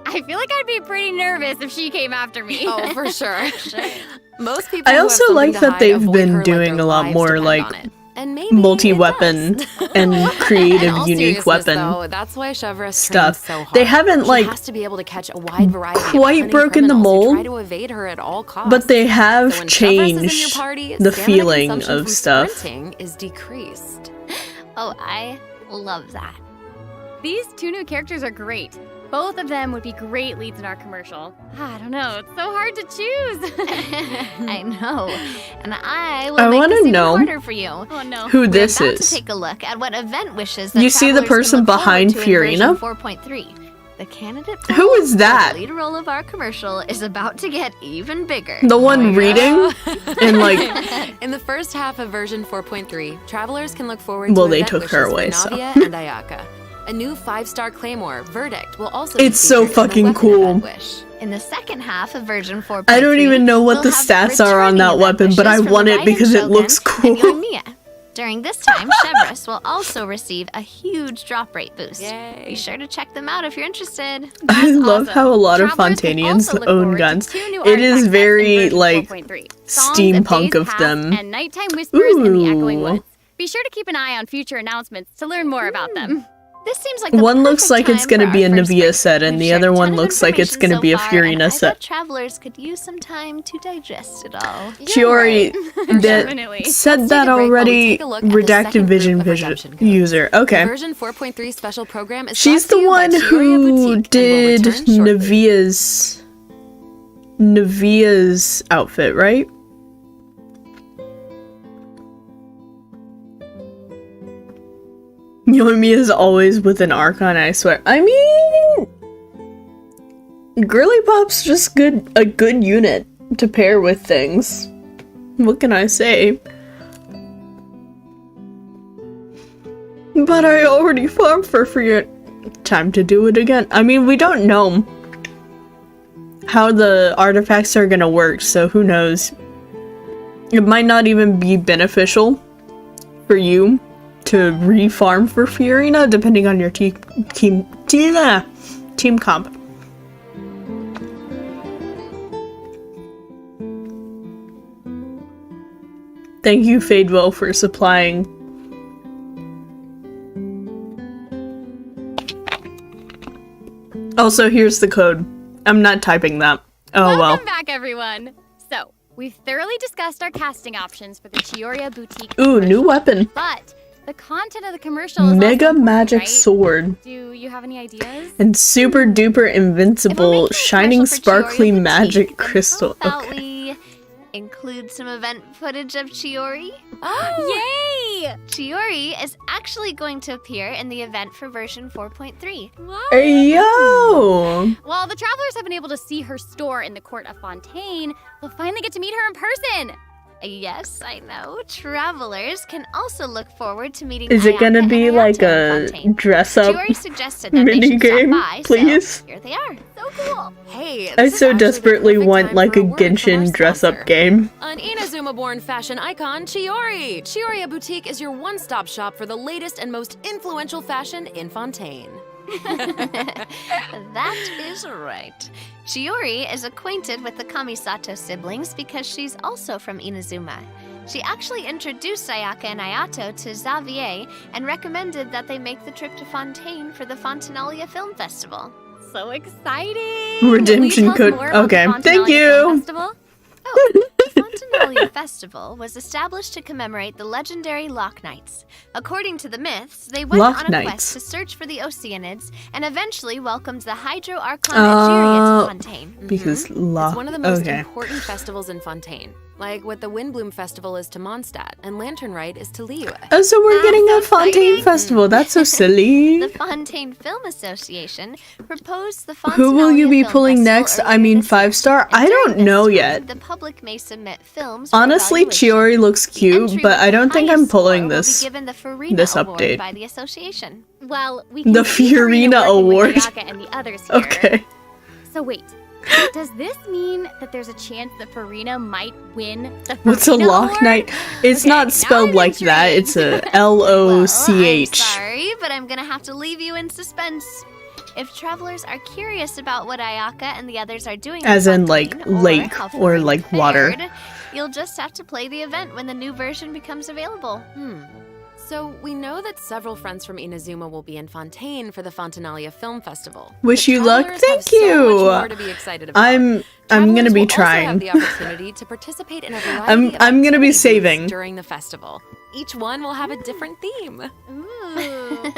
S2: I feel like I'd be pretty nervous if she came after me.
S3: Oh, for sure. Most people
S1: I
S3: who have
S1: also
S3: something
S1: like
S3: to
S1: that
S3: hide
S1: they've
S3: avoid
S1: been
S3: her like
S1: doing
S3: their
S1: a lot
S3: lives
S1: more,
S3: depend
S1: like,
S3: on it. And maybe
S1: multi-weapon
S3: it does.
S1: and
S3: In
S1: creative
S3: all
S1: unique
S3: seriousness,
S1: weapon
S3: though, that's why Chevrolet
S1: stuff.
S3: trains so hard.
S1: They haven't,
S3: She
S1: like,
S3: has to be able to catch a wide variety of
S1: quite
S3: cunning
S1: broken the
S3: criminals who
S1: mold,
S3: try to evade her at all costs.
S1: but they
S3: So
S1: have
S3: when Chevrolet is in your
S1: changed
S3: party,
S1: the
S3: stamina
S1: feeling
S3: consumption
S1: of
S3: from
S1: stuff.
S3: sprinting is decreased.
S4: Oh, I love that.
S2: These 2 new characters are great. Both of them would be great leads in our commercial. I don't know, it's so hard to choose.
S4: I know. And I will
S1: I
S4: make
S1: wanna
S4: this even
S1: know
S4: harder for you.
S2: Oh no.
S1: who
S4: We're
S1: this
S4: about
S1: is.
S4: to take a look at what event wishes that
S1: You see the
S4: travelers can
S1: person
S4: look forward
S1: behind
S4: to in version
S1: Fiorina?
S4: 4.3. The candidate
S1: Who
S4: pool
S1: is
S4: for
S1: that?
S4: The lead role of our commercial is about to get even bigger.
S1: The one reading and like,
S3: In the first half of version 4.3, travelers can look forward
S1: well,
S3: to
S1: they
S3: event
S1: took her
S3: wishes for
S1: away, so.
S3: Navia and Ayaka. A new 5-star Claymore, Verdict, will also be
S1: It's so
S3: featured in the
S1: fucking
S3: weapon
S1: cool.
S3: event wish.
S4: In the second half of version 4.3,
S1: I don't even know what
S4: we'll
S1: the
S4: have
S1: stats are on
S4: returning
S1: that
S4: event
S1: weapon, but I
S4: wishes from
S1: want
S4: the
S1: it
S4: Raiden
S1: because it
S4: Shogun
S1: looks
S4: and
S1: cool.
S4: Yoimiya. During this time, Chevrolet will also receive a huge drop rate boost.
S3: Yay.
S4: Be sure to check them out if you're interested.
S1: I love
S2: awesome.
S1: how a lot of
S2: Travelers can
S1: Fontanians
S2: also look
S1: own
S2: forward to
S1: guns.
S2: 2 new
S1: It is
S2: artifact sets in
S1: very,
S2: version
S1: like,
S2: 4.3. Songs
S1: steampunk
S2: Days
S1: of
S2: Past
S1: them.
S2: And Nighttime Whispers in the Echoing
S1: Ooh.
S2: Woods. Be sure to keep an eye on future announcements to learn more about them.
S4: This seems like the
S1: One looks
S4: perfect
S1: like it's
S4: time
S1: gonna
S4: for
S1: be
S4: our
S1: a
S4: first
S1: Navia
S4: break.
S1: set, and
S4: We've
S1: the
S4: shared
S1: other
S4: a
S1: one
S4: ton of
S1: looks like it's
S4: information
S1: gonna be a
S4: so far, and
S1: Fiorina
S4: I
S1: set.
S4: bet travelers could use some time to digest it all.
S1: Chiori that
S2: Definitely.
S1: said
S3: Let's
S1: that
S3: take a break while we
S1: already.
S3: take a look at the
S1: Redacted
S3: second
S1: Vision
S3: group of
S1: Vision
S3: redemption codes.
S1: user.
S3: The
S1: Okay.
S3: version 4.3 special program is
S1: She's
S3: brought
S1: the
S3: to you by
S1: one
S3: Chioria
S1: who
S3: Boutique and will
S1: did
S3: return shortly.
S1: Navia's outfit, right? Yoimi is always with an Archon, I swear. I mean, Girly Pop's just a good unit to pair with things. What can I say? But I already farmed for free. Time to do it again. I mean, we don't know how the artifacts are gonna work, so who knows? It might not even be beneficial for you to re-farm for Fiorina, depending on your team comp. Thank you, Fadewell, for supplying. Also, here's the code. I'm not typing that. Oh well.
S2: Welcome back, everyone. So, we've thoroughly discussed our casting options for the Chioria Boutique.
S1: Ooh, new weapon.
S2: But The content of the commercial is
S1: Mega
S2: also important,
S1: magic
S2: right?
S1: sword.
S2: Do you have any ideas?
S1: And super duper invincible, shining sparkly magic crystal.
S4: How about
S1: Okay.
S4: we include some event footage of Chiori?
S2: Yay!
S4: Chiori is actually going to appear in the event for version 4.3.
S1: Hey, yo!
S2: While the travelers have been able to see her store in the court of Fontaine, they'll finally get to meet her in person.
S4: Yes, I know. Travelers can also look forward to meeting
S1: Is it gonna
S4: Ayaka
S1: be
S4: and
S1: like
S4: Ayato in
S1: a
S4: Fontaine.
S1: dress up
S4: Chiori suggested that they
S1: mini
S4: should stop
S1: game,
S4: by,
S1: please?
S4: so here they are.
S2: So cool.
S3: Hey,
S1: I
S3: this is
S1: so
S3: actually the
S1: desperately
S3: perfect
S1: want
S3: time
S1: like
S3: for
S1: a
S3: word from our
S1: Genshin dress up
S3: sponsor.
S1: game.
S3: An Inazuma-born fashion icon, Chiori! Chiori Boutique is your one-stop shop for the latest and most influential fashion in Fontaine.
S4: That is right. Chiori is acquainted with the Kamisato siblings because she's also from Inazuma. She actually introduced Ayaka and Ayato to Xavier and recommended that they make the trip to Fontaine for the Fontinalia Film Festival.
S2: So exciting!
S1: Redemption
S2: Will you tell us
S1: code.
S2: more about the
S1: Okay, thank
S2: Fontinalia Film
S1: you.
S2: Festival?
S4: Oh, the Fontinalia Festival was established to commemorate the legendary Loch Knights. According to the myths, they went
S1: Loch
S4: on a
S1: Knights.
S4: quest to search for the Oceanids and eventually welcomed the Hydro Archon Egeria to Fontaine.
S1: Because
S3: It's
S1: Loch.
S3: one of the most
S1: Okay.
S3: important festivals in Fontaine, like what the Windbloom Festival is to Mondstadt and Lantern Rite is to Liyue.
S1: Oh, so we're getting
S4: so
S1: a Fontaine
S4: exciting.
S1: festival. That's so silly.
S4: The Fontaine Film Association proposed the
S1: Who will you
S4: Fontinalia
S1: be
S4: Film
S1: pulling
S4: Festival
S1: next? I
S4: earlier
S1: mean,
S4: this year.
S1: 5-star?
S4: And
S1: I
S4: during
S1: don't
S4: this
S1: know
S4: time,
S1: yet.
S4: The public may submit films for
S1: Honestly,
S4: evaluation.
S1: Chiori looks
S4: The
S1: cute,
S4: entry
S1: but
S4: with
S1: I
S4: the
S1: don't think I'm
S4: highest
S1: pulling
S4: score will
S1: this.
S4: be given the Farina
S1: this
S4: Award
S1: update.
S4: by the association.
S2: Well, we
S1: The
S2: can see
S1: Fiorina
S2: Farina working
S1: Award.
S2: with Ayaka and the others here.
S1: Okay.
S2: So wait, does this mean that there's a chance that Farina might win the Farina
S1: What's a Loch
S2: Award?
S1: Knight? It's
S2: Okay,
S1: not
S2: now
S1: spelled
S2: I'm
S1: like that.
S2: intrigued.
S1: It's a
S4: Well, I'm
S1: Loch.
S4: sorry, but I'm gonna have to leave you in suspense. If travelers are curious about what Ayaka and the others are doing,
S1: As in,
S4: Fontaine,
S1: like,
S4: or
S1: lake
S4: how
S1: or,
S4: Farina
S1: like, water.
S4: fared, you'll just have to play the event when the new version becomes available.
S3: So we know that several friends from Inazuma will be in Fontaine for the Fontinalia Film Festival.
S1: Wish
S3: But
S1: you luck.
S3: travelers have
S1: Thank
S3: so
S1: you.
S3: much more to be excited about.
S1: I'm
S3: Travelers
S1: gonna be
S3: will also have
S1: trying.
S3: the opportunity to participate in a variety
S1: I'm
S3: of
S1: gonna be
S3: activity booths
S1: saving.
S3: during the festival. Each one will have a different theme.
S2: Ooh.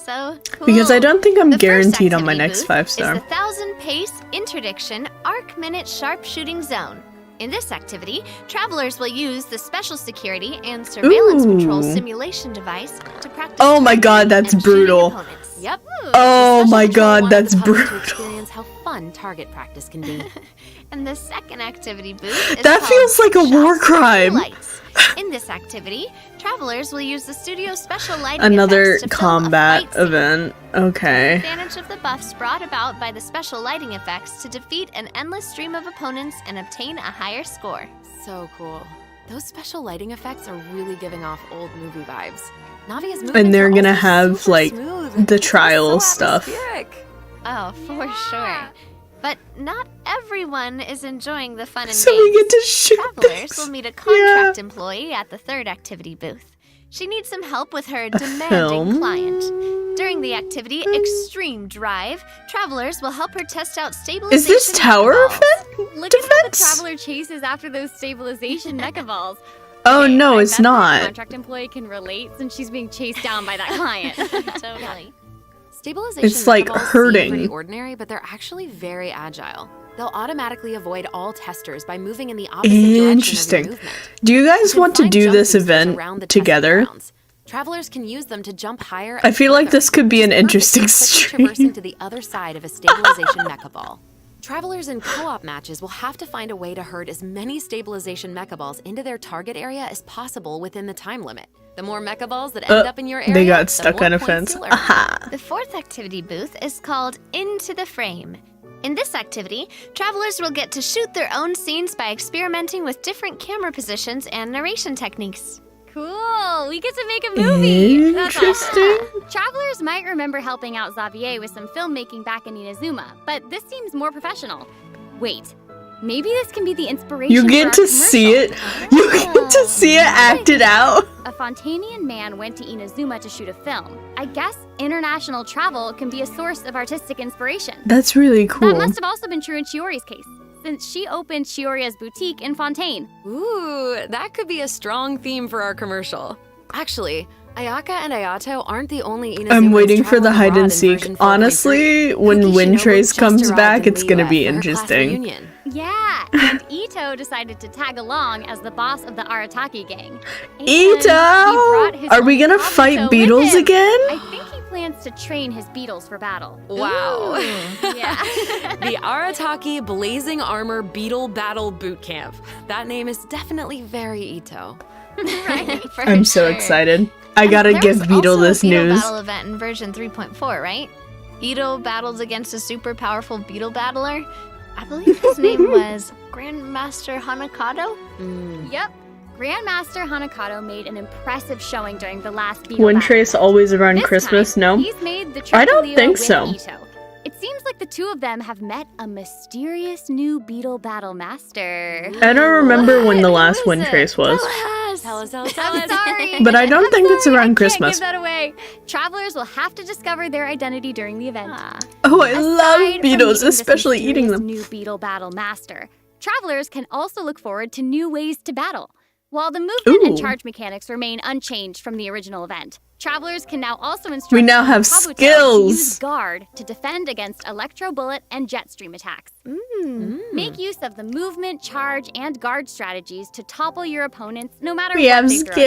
S4: So cool.
S1: Because I don't think I'm
S4: The first
S1: guaranteed on my
S4: activity
S1: next
S4: booth
S1: 5-star.
S4: Is the 1,000-pace interdiction arc-minute sharpshooting zone. In this activity, travelers will use the special security and surveillance patrol
S1: Ooh.
S4: simulation device to practice.
S1: Oh my god,
S4: targeting
S1: that's
S4: and shooting
S1: brutal.
S4: opponents.
S3: Yep.
S1: Oh
S3: The
S1: my
S3: special patrol
S1: god,
S3: wanted
S1: that's
S3: the public to
S1: brutal.
S3: experience how fun target practice can be.
S4: And the second activity booth is
S1: That
S4: called
S1: feels like a
S4: Shots
S1: war
S4: with
S1: crime.
S4: Lights. In this activity, travelers will use the studio's special lighting
S1: Another
S4: effects to film a
S1: combat
S4: fight scene.
S1: event. Okay.
S4: Advantage of the buffs brought about by the special lighting effects to defeat an endless stream of opponents and obtain a higher score.
S3: So cool. Those special lighting effects are really giving off old movie vibes. Navia's
S1: And they're
S3: movements are
S1: gonna
S3: also
S1: have,
S3: super
S1: like,
S3: smooth.
S1: the
S3: It feels
S1: trial
S3: so
S1: stuff.
S3: atmospheric.
S4: Oh, for sure. But not everyone is enjoying the fun and
S1: So we
S4: games.
S1: get to shoot
S4: Travelers
S1: things.
S4: will meet a contract employee at the third activity booth. She needs some help with her demanding
S1: film?
S4: client. During the activity Extreme Drive, travelers will help her test out stabilization.
S1: Is this tower
S4: balls.
S1: event?
S2: Look at how the
S1: Defense?
S2: traveler chases after those stabilization mecha balls.
S1: Oh
S2: Okay,
S1: no,
S2: I
S1: it's
S2: bet that
S1: not.
S2: contract employee can relate since she's being chased down by that client.
S4: Totally.
S3: Stabilization
S1: It's, like,
S3: mechaballs seem
S1: hurting.
S3: pretty ordinary, but they're actually very agile. They'll automatically avoid all testers by moving in the opposite direction
S1: Interesting.
S3: of your movement.
S1: Do you guys
S3: You can
S1: want to
S3: find
S1: do
S3: jump
S1: this
S3: boosters
S1: event
S3: around the testing
S1: together?
S3: grounds. Travelers can use them to jump higher.
S1: I
S3: and
S1: feel like
S3: further,
S1: this could be
S3: which
S1: an
S3: is perfect
S1: interesting
S3: for quickly
S1: stream.
S3: traversing to the other side of a stabilization mecha ball. Travelers in co-op matches will have to find a way to herd as many stabilization mecha balls into their target area as possible within the time limit. The more mecha balls that end up in your area,
S1: They got
S3: the
S1: stuck
S3: more
S1: on a
S3: points
S1: fence.
S3: you'll earn.
S1: Aha.
S4: The fourth activity booth is called Into the Frame. In this activity, travelers will get to shoot their own scenes by experimenting with different camera positions and narration techniques.
S2: Cool, we get to make a movie. That's awesome.
S1: Interesting.
S2: Travelers might remember helping out Xavier with some filmmaking back in Inazuma, but this seems more professional. Wait, maybe this can be the inspiration
S1: You
S2: for
S1: get
S2: our
S1: to see it.
S2: commercial.
S1: You get to see it acted out.
S2: A Fontanian man went to Inazuma to shoot a film. I guess international travel can be a source of artistic inspiration.
S1: That's really cool.
S2: That must have also been true in Chiori's case, since she opened Chioria's boutique in Fontaine.
S3: Ooh, that could be a strong theme for our commercial. Actually, Ayaka and Ayato aren't the only Inazumans
S1: I'm waiting for the
S3: traveling
S1: hide
S3: abroad in
S1: and seek.
S3: version 4.3.
S1: Honestly, when
S3: Cookie
S1: Windtrace
S3: Shinobu
S1: comes
S3: just
S1: back,
S3: arrived in
S1: it's gonna
S3: Liyue
S1: be
S3: for her class
S1: interesting.
S3: reunion.
S2: Yeah, and Ito decided to tag along as the boss of the Arataki gang. And
S1: Ito!
S2: he brought his
S1: Are we
S2: own
S1: gonna
S2: Kabuto
S1: fight
S2: with
S1: beetles
S2: him.
S1: again?
S2: I think he plans to train his beetles for battle.
S3: Wow.
S2: Yeah.
S3: The Arataki Blazing Armor Beetle Battle Boot Camp. That name is definitely very Ito.
S4: Right. For
S1: I'm so
S4: sure.
S1: excited. I gotta
S4: There
S1: give
S4: was
S1: Beetle
S4: also a
S1: this
S4: Beetle
S1: news.
S4: battle event in version 3.4, right? Ito battles against a super powerful beetle battler. I believe his name was Grandmaster Hanakato.
S2: Yep. Grandmaster Hanakato made an impressive showing during the last beetle
S1: Windtrace
S2: battle.
S1: always around
S2: This
S1: Christmas,
S2: time,
S1: no?
S2: He's made the
S1: I don't
S2: Tricolio
S1: think
S2: with
S1: so.
S2: Ito. It seems like the two of them have met a mysterious new beetle battle master.
S1: I don't remember when the
S4: What?
S1: last
S4: Who is it?
S1: Windtrace was.
S3: Tell us.
S2: I'm sorry.
S1: But I don't think it's
S2: Sorry,
S1: around
S2: I
S1: Christmas.
S2: can't give that away. Travelers will have to discover their identity during the event.
S1: Oh, I
S2: Aside
S1: love
S2: from
S1: beetles,
S2: meeting this
S1: especially eating
S2: mysterious
S1: them.
S2: New beetle battle master. Travelers can also look forward to new ways to battle. While the movement and
S1: Ooh.
S2: charge mechanics remain unchanged from the original event, travelers can now also instruct
S1: We now have
S2: Kabuto
S1: skills.
S2: to use guard to defend against electro bullet and jet stream attacks. Make use of the movement, charge, and guard strategies to topple your opponents no matter
S1: We
S2: what
S1: have
S2: they throw at you.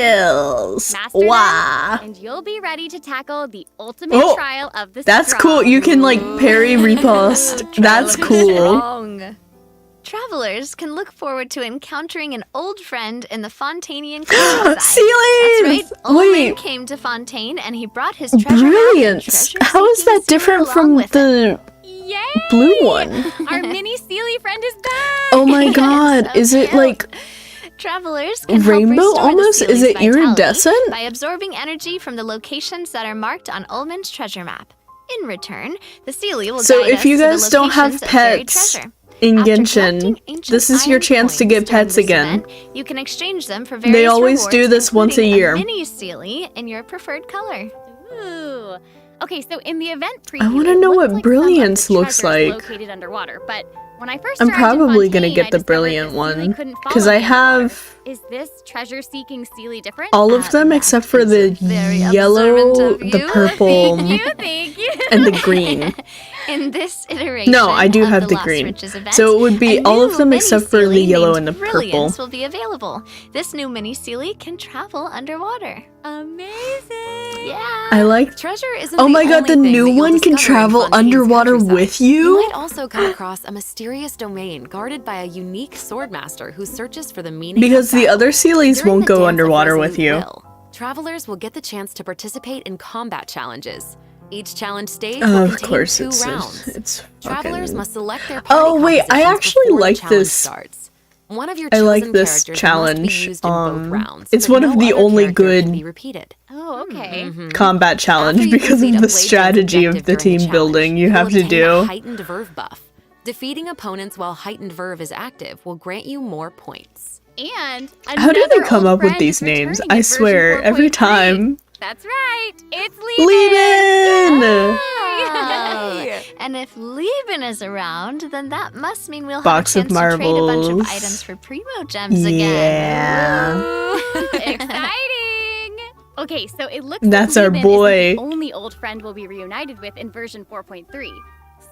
S1: skills.
S2: Master them,
S1: Wow.
S2: and you'll be ready to tackle the ultimate
S1: Oh,
S2: trial of the
S1: That's
S2: strong.
S1: cool. You can like parry riposte. That's cool.
S4: Strong. Travelers can look forward to encountering an old friend in the Fontanian countryside.
S1: Sealies!
S4: That's right. Old
S1: Wait,
S4: man came to Fontaine and he brought his treasure map and
S1: brilliant.
S4: treasure
S1: How is
S4: seeking
S1: that different
S4: seal
S1: from
S4: along with it.
S1: the
S2: Yay!
S1: blue one?
S2: Our mini Sealy friend is back!
S1: Oh my god,
S4: so
S1: is it
S4: cute.
S1: like
S4: Travelers can
S1: rainbow
S4: help restore
S1: almost?
S4: the
S1: Is
S4: Sealy's
S1: it
S4: vitality
S1: iridescent?
S4: by absorbing energy from the locations that are marked on Ullman's treasure map. In return, the Sealy will
S1: So
S4: guide
S1: if
S4: us
S1: you
S4: to the
S1: guys don't have
S4: locations of buried
S1: pets
S4: treasure.
S1: in
S4: After
S1: Genshin,
S4: collecting ancient
S1: this is your
S4: iron
S1: chance to
S4: coins
S1: get
S4: during
S1: pets
S4: this
S1: again.
S4: event, you can exchange them for various
S1: always do
S4: rewards,
S1: this once a
S4: including
S1: year.
S4: mini Sealy in your preferred color.
S2: Ooh. Okay, so in the event preview,
S1: I wanna
S2: it
S1: know
S2: looked
S1: what
S2: like
S1: Brilliance
S2: some of the
S1: looks
S2: treasures
S1: like.
S2: located underwater, but when I first
S1: I'm
S2: arrived in
S1: probably gonna
S2: Fontaine,
S1: get
S2: I
S1: the
S2: discovered
S1: Brilliant
S2: that Sealy
S1: one.
S2: couldn't
S1: Because
S2: follow
S1: I
S2: me underwater.
S1: have
S2: Is this treasure-seeking Sealy different?
S1: all of them
S4: That
S1: except for
S4: is
S1: the
S4: very
S1: yellow,
S4: observant of
S1: the
S4: you.
S1: purple,
S2: Thank you.
S1: and the green.
S4: In this iteration
S1: No, I do
S4: of
S1: have the
S4: Lost
S1: green.
S4: Riches event,
S1: So it would be
S4: a
S1: all of
S4: new
S1: them
S4: mini
S1: except for the
S4: Sealy
S1: yellow
S4: named
S1: and the
S4: Brilliance
S1: purple.
S4: will be available. This new mini Sealy can travel underwater.
S2: Amazing.
S4: Yeah.
S1: I like.
S3: Treasure isn't
S1: Oh
S3: the
S1: my god,
S3: only
S1: the
S3: thing
S1: new
S3: that you'll
S1: one can
S3: discover in
S1: travel
S3: Fontaine's
S1: underwater
S3: countryside.
S1: with
S3: You
S1: you?
S3: might also come across a mysterious domain guarded by a unique swordmaster who searches for the meaning
S1: Because
S3: of
S1: the
S3: battle.
S1: other Sealies
S3: During
S1: won't
S3: the
S1: go
S3: Dance of
S1: underwater
S3: Resolute
S1: with you.
S3: Will, travelers will get the chance to participate in combat challenges. Each challenge stage will
S1: Of
S3: contain
S1: course,
S3: 2
S1: it's
S3: rounds. Travelers
S1: fucking.
S3: must select their
S1: Oh,
S3: party
S1: wait, I
S3: compositions
S1: actually
S3: before the
S1: like
S3: challenge
S1: this.
S3: starts. One of your
S1: I
S3: chosen
S1: like this
S3: characters must be
S1: challenge.
S3: used in both rounds,
S1: It's
S3: but
S1: one
S3: no
S1: of the
S3: other
S1: only
S3: character can
S1: good
S3: be repeated.
S2: Oh, okay.
S1: Combat
S3: After
S1: challenge
S3: you
S1: because
S3: complete
S1: of
S3: a
S1: the
S3: Blade Dance
S1: strategy of
S3: objective
S1: the
S3: during
S1: team building you
S3: challenge,
S1: have to
S3: you'll obtain a
S1: do.
S3: heightened verve buff. Defeating opponents while heightened verve is active will grant you more points.
S2: And
S1: How do they
S2: another
S1: come
S2: old
S1: up with
S2: friend
S1: these
S2: is
S1: names?
S2: returning
S1: I
S2: in
S1: swear,
S2: version
S1: every
S2: 4.3.
S1: time.
S2: That's right. It's
S1: Leavin!
S4: Oh. And if Lieben is around, then that must mean we'll
S1: Box
S4: have
S1: of
S4: a chance to trade a bunch of
S1: marbles.
S4: items for Primo Gems
S1: Yeah.
S4: again.
S2: Exciting! Okay, so it looks
S1: That's
S2: like
S1: our
S2: Lieben
S1: boy.
S2: isn't the only old friend we'll be reunited with in version 4.3.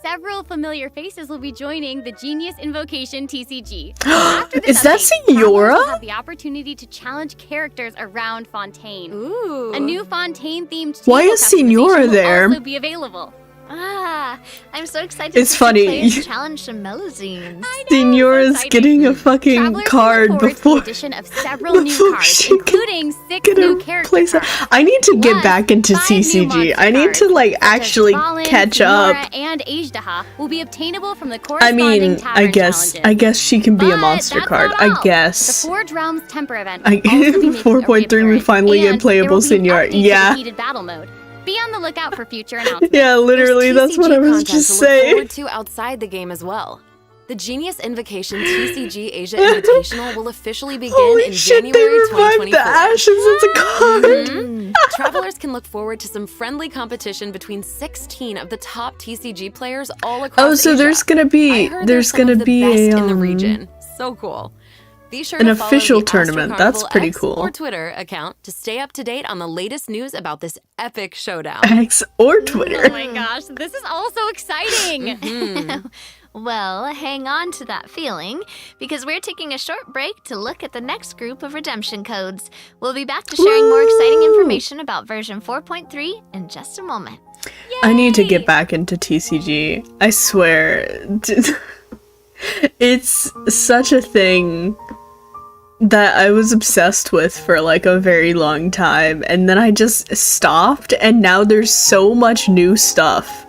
S2: Several familiar faces will be joining the Genius Invocation TCG. After this
S1: Is that
S2: update, travelers
S1: Signora?
S2: will have the opportunity to challenge characters around Fontaine.
S3: Ooh.
S2: A new Fontaine-themed
S1: Why
S2: table
S1: is Signora
S2: customization
S1: there?
S2: will also be available.
S4: Ah, I'm so excited
S1: It's
S4: to
S1: funny.
S4: see players challenge some Melazines.
S1: Signora's
S2: exciting.
S1: getting a fucking
S2: Travelers
S1: card
S2: can look forward to
S1: before.
S2: the addition of several new
S1: before
S2: cards,
S1: she can
S2: including 6
S1: get
S2: new
S1: a
S2: character
S1: place.
S2: cards.
S1: I need to get
S2: Plus,
S1: back into
S2: 5 new
S1: CCG.
S2: monster
S1: I need to
S2: cards,
S1: like
S2: such as
S1: actually
S2: Fallen,
S1: catch
S2: Signora,
S1: up.
S2: and Ajdaha will be obtainable from the
S1: I
S2: corresponding
S1: mean,
S2: tavern
S1: I guess
S2: challenges.
S1: she can be a
S2: But
S1: monster
S2: that's
S1: card.
S2: not
S1: I
S2: all. The
S1: guess.
S2: Forge Realms Temper event
S1: I
S2: will also be making a
S1: 4.3 we
S2: reappearance,
S1: finally get
S2: and
S1: playable
S2: there will be an
S1: Signora.
S2: update to the
S1: Yeah.
S2: heated battle mode. Be on the lookout for future announcements.
S1: Yeah, literally, that's what I was
S3: TCG
S1: just
S3: content to look
S1: saying.
S3: forward to outside the game as well. The Genius Invocation TCG Asia Invitational will officially begin
S1: Holy
S3: in
S1: shit, they
S3: January
S1: revived the
S3: 2024.
S1: ashes as a card.
S3: Travelers can look forward to some friendly competition between 16 of the top TCG players all across
S1: Oh, so
S3: Asia.
S1: there's gonna
S3: I
S1: be
S3: heard
S1: there's
S3: some of
S1: gonna
S3: the
S1: be
S3: best
S1: a
S3: in the region. So cool. Be sure
S1: An
S3: to follow
S1: official
S3: the
S1: tournament.
S3: Astro
S1: That's
S3: Carnival
S1: pretty
S3: X
S1: cool.
S3: or Twitter account to stay up to date on the latest news about this epic showdown.
S1: X or
S2: Oh
S1: Twitter.
S2: my gosh, this is all so exciting.
S4: Well, hang on to that feeling, because we're taking a short break to look at the next group of redemption codes. We'll be back to sharing more exciting information about version 4.3 in just a moment.
S1: I need to get
S2: Yay!
S1: back into TCG. I swear. It's such a thing that I was obsessed with for like a very long time, and then I just stopped, and now there's so much new stuff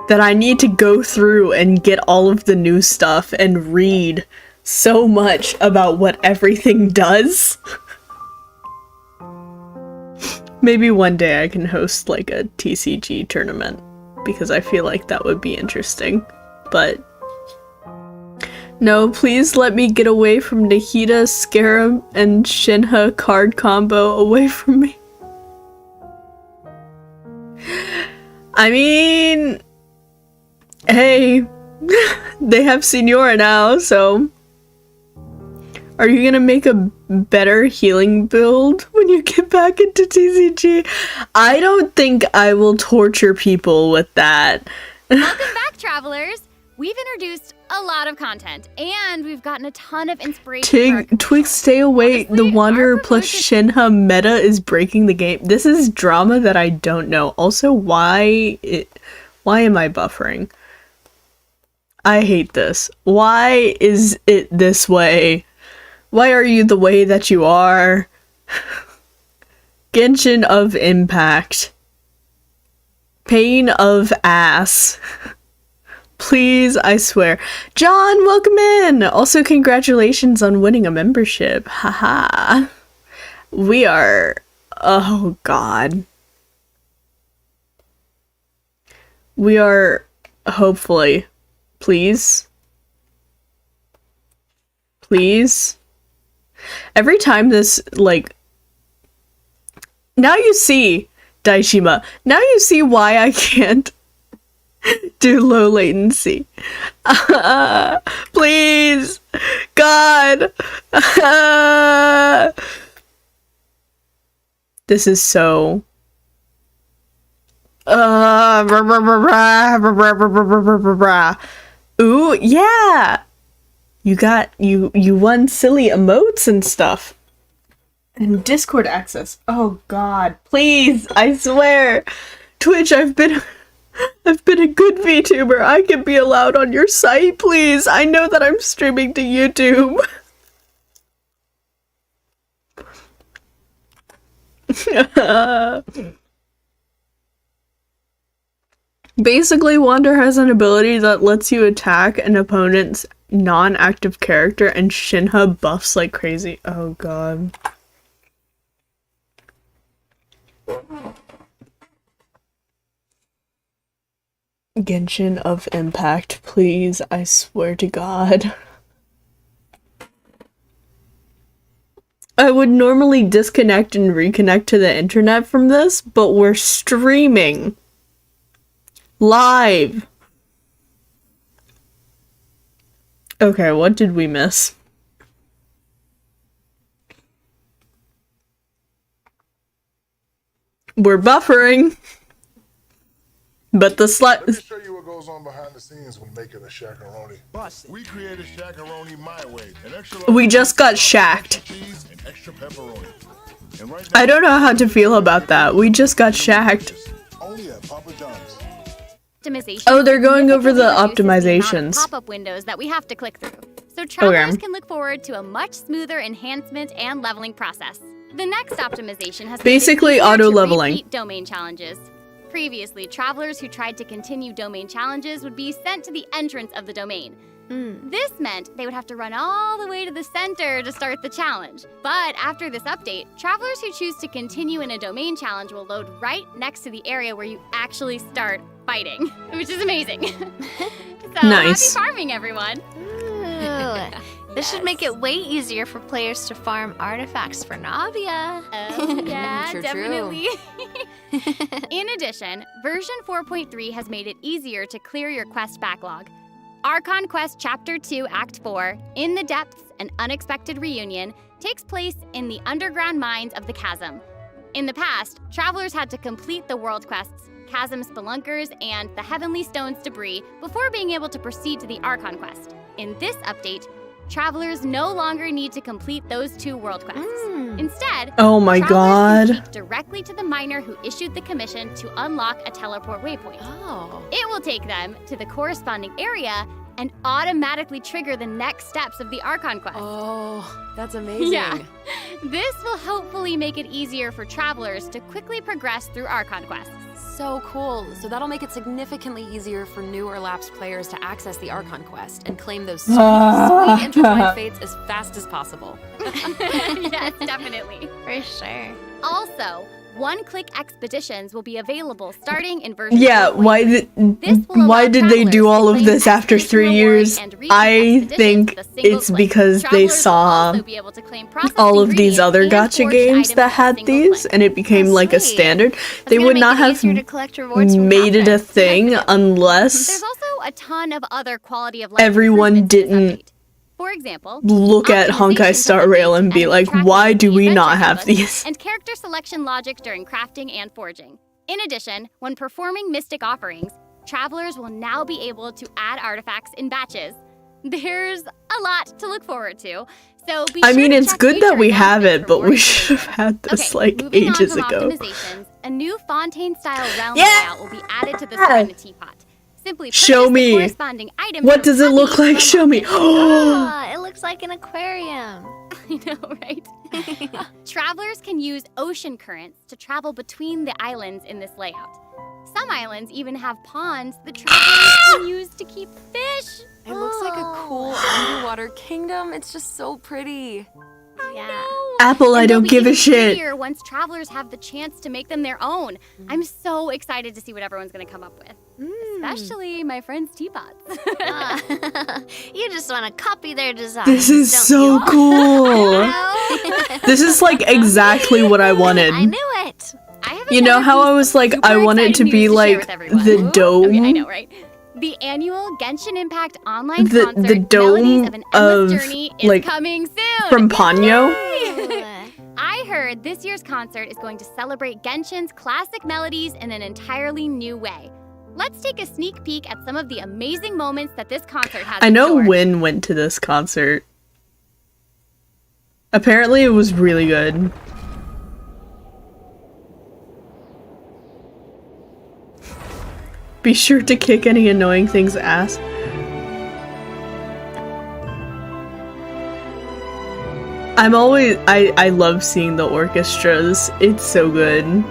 S1: that I need to go through and get all of the new stuff and read so much about what everything does. Maybe one day I can host like a TCG tournament, because I feel like that would be interesting. But no, please let me get away from Nahida, Scarab, and Shinha card combo away from me. I mean, hey, they have Signora now, so are you gonna make a better healing build when you get back into TCG? I don't think I will torture people with that.
S2: Welcome back, travelers. We've introduced a lot of content, and we've gotten a ton of inspiration.
S1: Twig, stay away. The
S2: Honestly,
S1: Wanderer
S2: our
S1: plus
S2: promotion-
S1: Shinha meta is breaking the game. This is drama that I don't know. Also, why am I buffering? I hate this. Why is it this way? Why are you the way that you are? Genshin of Impact. Pain of ass. Please, I swear. John, welcome in! Also, congratulations on winning a membership. Haha. We are... Oh, God. We are... Hopefully. Please. Please. Every time this, like... Now you see, Daishima. Now you see why I can't do low latency. Please! God! This is so... Ooh, yeah! You won silly emotes and stuff. And Discord access. Oh God, please, I swear. Twitch, I've been a good VTuber. I can be allowed on your site, please. I know that I'm streaming to YouTube. Basically, Wander has an ability that lets you attack an opponent's non-active character, and Shinha buffs like crazy. Oh God. Genshin of Impact, please, I swear to God. I would normally disconnect and reconnect to the internet from this, but we're streaming. Live. Okay, what did we miss? We're buffering. But the
S5: Let me show you what goes on behind the scenes when making a shakaroni. We created shakaroni my way. An extra
S1: We just got shacked.
S5: cheese and extra pepperoni. And right
S1: I don't know how to feel about that. We just got shacked.
S5: only at Papa John's.
S2: Optimization
S1: Oh, they're going over the
S2: significantly reduces the amount
S1: optimizations.
S2: of pop-up windows that we have to click through. So travelers
S1: Okay.
S2: can look forward to a much smoother enhancement and leveling process. The next optimization has
S1: Basically
S2: made it easier to
S1: auto-leveling.
S2: repeat domain challenges. Previously, travelers who tried to continue domain challenges would be sent to the entrance of the domain. This meant they would have to run all the way to the center to start the challenge. But after this update, travelers who choose to continue in a domain challenge will load right next to the area where you actually start fighting, which is amazing. So
S1: Nice.
S2: happy farming, everyone.
S4: Ooh, this should make it way easier for players to farm artifacts for Navia.
S2: Oh, yeah,
S3: True, true.
S2: definitely. In addition, version 4.3 has made it easier to clear your quest backlog. Archon Quest Chapter 2 Act 4, In the Depths, An Unexpected Reunion, takes place in the underground mines of the Chasm. In the past, travelers had to complete the world quests, Chasm Spelunkers, and the Heavenly Stones debris before being able to proceed to the Archon Quest. In this update, travelers no longer need to complete those 2 world quests. Instead,
S1: Oh my
S2: travelers can
S1: god.
S2: speak directly to the miner who issued the commission to unlock a teleport waypoint.
S3: Oh.
S2: It will take them to the corresponding area and automatically trigger the next steps of the Archon Quest.
S3: Oh, that's amazing.
S2: Yeah. This will hopefully make it easier for travelers to quickly progress through Archon Quests.
S3: So cool. So that'll make it significantly easier for new or lapsed players to access the Archon Quest and claim those sweet, sweet intertwined fates as fast as possible.
S2: Yes, definitely.
S4: For sure.
S2: Also, one-click expeditions will be available starting in version
S1: Yeah,
S2: 4.3. This will allow
S1: why did they do
S2: travelers
S1: all
S2: to
S1: of
S2: claim
S1: this after
S2: expedition
S1: 3
S2: rewards
S1: years?
S2: and recent
S1: I
S2: expeditions
S1: think
S2: with a single
S1: it's
S2: click.
S1: because they
S2: Travelers will
S1: saw
S2: also be able to claim processed
S1: all of these
S2: ingredients
S1: other
S2: and
S1: gacha
S2: forged
S1: games
S2: items
S1: that
S2: with a
S1: had
S2: single
S1: these,
S2: click.
S1: and it became
S4: Oh,
S1: like a
S4: sweet.
S1: standard.
S4: That's
S1: They
S4: gonna
S1: would
S4: make
S1: not
S4: it
S1: have
S4: easier to collect rewards from
S1: made it a
S4: captains.
S1: thing unless
S2: There's also a ton of other quality of life
S1: everyone
S2: improvements in this
S1: didn't
S2: update. For example,
S1: look at Honkai
S2: optimizations
S1: Star
S2: of the
S1: Rail
S2: base
S1: and be
S2: enemy
S1: like,
S2: tracking
S1: why
S2: in
S1: do
S2: the
S1: we not
S2: adventure
S1: have
S2: bus,
S1: these?
S2: and character selection logic during crafting and forging. In addition, when performing mystic offerings, travelers will now be able to add artifacts in batches. There's a lot to look forward to, so be
S1: I
S2: sure
S1: mean,
S2: to
S1: it's
S2: check
S1: good that
S2: future
S1: we have
S2: announcements
S1: it,
S2: for
S1: but
S2: more
S1: we should have
S2: information.
S1: had this
S2: Okay,
S1: like
S2: moving
S1: ages
S2: on from
S1: ago.
S2: optimizations, a new Fontaine-style realm
S1: Yeah!
S2: layout will be added to the Serenity Pot. Simply
S1: Show
S2: purchase the
S1: me.
S2: corresponding items
S1: What
S2: from
S1: does it look
S2: Puppy
S1: like? Show me.
S4: Ah, it looks like an aquarium.
S2: I know, right? Travelers can use ocean currents to travel between the islands in this layout. Some islands even have ponds that travelers can use to keep fish.
S3: It looks like a cool underwater kingdom. It's just so pretty.
S4: Yeah.
S1: Apple, I
S2: And they'll
S1: don't
S2: be
S1: give a
S2: even
S1: shit.
S2: prettier once travelers have the chance to make them their own. I'm so excited to see what everyone's going to come up with. Especially my friend's teapots.
S4: You just want to copy their design.
S1: This is so cool. This is like exactly what I wanted.
S4: I knew it.
S2: I have
S1: You know
S2: another
S1: how I
S2: piece
S1: was
S2: of
S1: like,
S2: super
S1: I want it to
S2: exciting
S1: be
S2: news share
S1: like
S2: with everyone.
S1: the dome,
S2: Okay, I know, right? The annual Genshin Impact online
S1: The-
S2: concert,
S1: the dome
S2: Melodies of an Endless
S1: of,
S2: Journey, is
S1: like,
S2: coming soon.
S1: from Ponyo.
S2: I heard this year's concert is going to celebrate Genshin's classic melodies in an entirely new way. Let's take a sneak peek at some of the amazing moments that this concert has.
S1: I
S2: in
S1: know
S2: store.
S1: Win went to this concert. Apparently it was really good. Be sure to kick any annoying thing's ass. I love seeing the orchestras. It's so good.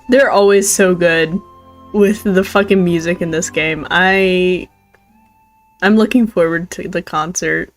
S1: They're always so good with the fucking music in this game. I'm looking forward to the concert.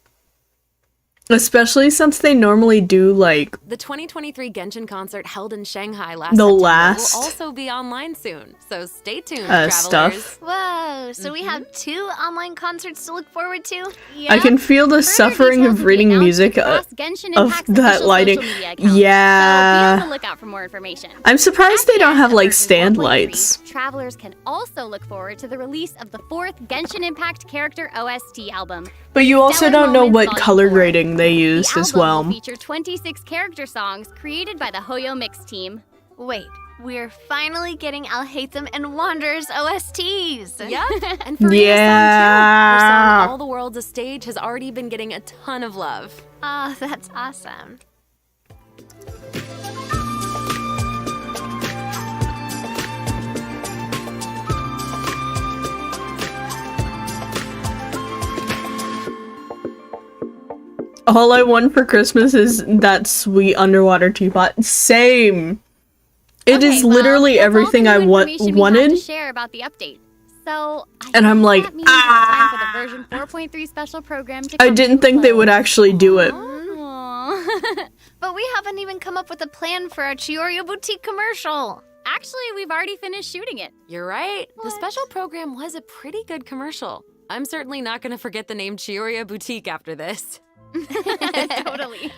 S1: Especially since they normally do like
S3: The 2023 Genshin concert held in Shanghai last
S1: The
S3: September
S1: last-
S3: will also be online soon. So stay tuned, travelers.
S1: stuff.
S4: Whoa, so we have 2 online concerts to look forward to?
S1: I can feel the
S2: Further
S1: suffering
S2: details
S1: of
S2: will be
S1: reading
S2: announced
S1: music
S2: across Genshin
S1: of
S2: Impact's
S1: that
S2: official
S1: lighting.
S2: social media accounts,
S1: Yeah.
S2: So be on the lookout for more information.
S1: I'm surprised
S2: At
S1: they
S2: the
S1: don't
S2: end
S1: have
S2: of
S1: like
S2: version
S1: stand
S2: 4.3,
S1: lights.
S2: Travelers can also look forward to the release of the 4th Genshin Impact character OST album.
S1: But you also
S2: Stellar
S1: don't know
S2: Moments
S1: what
S2: Volume
S1: color
S2: 4.
S1: grading they
S2: The
S1: used as
S2: album
S1: well.
S2: will feature 26 character songs created by the Hoyo Mix team.
S4: Wait, we're finally getting Alhaitham and Wanderer's OSTs.
S3: Yep, and for Ria's
S1: Yeah.
S3: song too. Her song All the World's a Stage has already been getting a ton of love.
S4: Oh, that's awesome.
S1: All I want for Christmas is that sweet underwater teapot. Same. It
S2: Okay,
S1: is
S2: well,
S1: literally
S2: that's all
S1: everything
S2: the
S1: I
S2: new information we have
S1: wanted.
S2: to share about the update. So,
S1: And I'm like,
S2: that means it's time for the version 4.3 special program to
S1: I
S2: come
S1: didn't
S2: to a
S1: think they would
S2: close.
S1: actually do it.
S2: Aw.
S4: But we haven't even come up with a plan for our Chioria Boutique commercial.
S2: Actually, we've already finished shooting it.
S3: You're right. The special program was a pretty good commercial. I'm certainly not going to forget the name Chioria Boutique after this.
S2: Totally.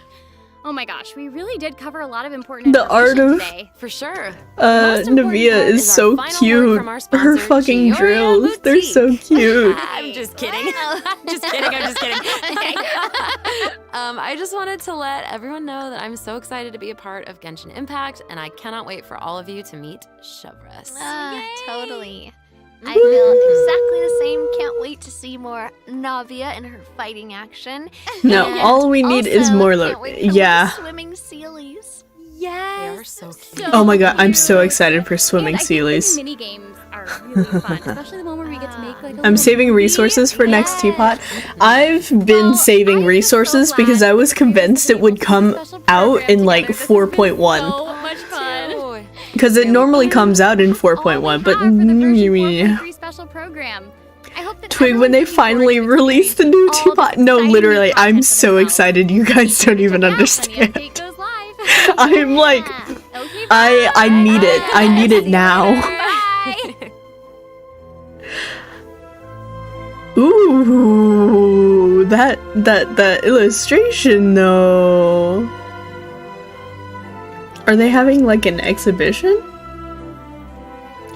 S2: Oh my gosh, we really did cover a lot of important
S1: The art
S2: information
S1: of-
S2: today.
S3: For sure. Most important
S1: Navia
S3: part
S1: is
S3: our
S1: so
S3: final word
S1: cute.
S3: from our
S1: Her
S3: sponsor,
S1: fucking
S3: Chioria
S1: drills, they're so
S3: Boutique.
S1: cute.
S3: I'm just kidding. I'm just kidding. I just wanted to let everyone know that I'm so excited to be a part of Genshin Impact, and I cannot wait for all of you to meet Chevres.
S4: Totally. I feel exactly the same. Can't wait to see more Navia in her fighting action.
S1: No,
S4: And
S1: all we need is
S4: also,
S1: more
S4: can't wait for
S1: yeah.
S4: more swimming sealies.
S2: Yes.
S3: They are so cute.
S1: Oh my god, I'm so excited for swimming
S2: And I think the
S1: sealies.
S2: mini games are really fun, especially the one where we get to make like a
S1: I'm
S2: little
S1: saving
S2: movie.
S1: resources for next
S2: Yes.
S1: teapot. I've been
S2: Well,
S1: saving
S2: I'm just
S1: resources
S2: so
S1: because
S2: glad
S1: I was
S2: that we were
S1: convinced it would
S2: able to
S1: come
S2: put a special
S1: out
S2: program
S1: in like
S2: together. This has been
S1: 4.1.
S2: So much fun.
S1: Because it normally comes out in 4.1, but
S2: for the version 4.3 special program. I hope that
S1: Twig, when they
S2: everyone's looking
S1: finally
S2: forward to
S1: release the new
S2: all this
S1: teapot. No,
S2: exciting
S1: literally,
S2: new
S1: I'm
S2: content for
S1: so
S2: themselves.
S1: excited. You guys don't even
S2: Check it out when the
S1: understand.
S2: update goes live.
S1: I'm like,
S2: Okay,
S1: I need it. I need it now.
S2: Bye.
S1: Ooh, that illustration though. Are they having like an exhibition?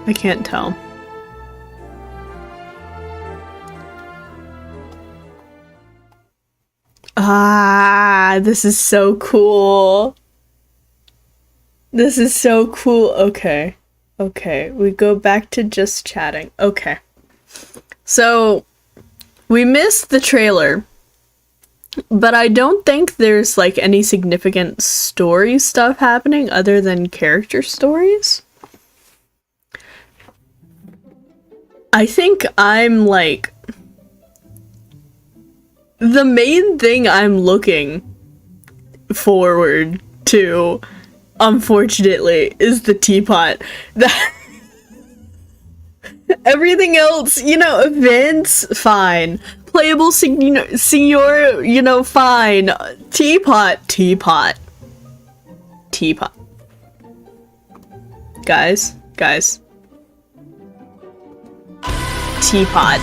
S1: I can't tell. Ah, this is so cool. This is so cool. Okay. Okay, we go back to just chatting. Okay. So, we missed the trailer, but I don't think there's like any significant story stuff happening other than character stories. I think I'm like... The main thing I'm looking forward to, unfortunately, is the teapot. That everything else, you know, events, fine. Playable senior, you know, fine. Teapot. Guys. Teapot.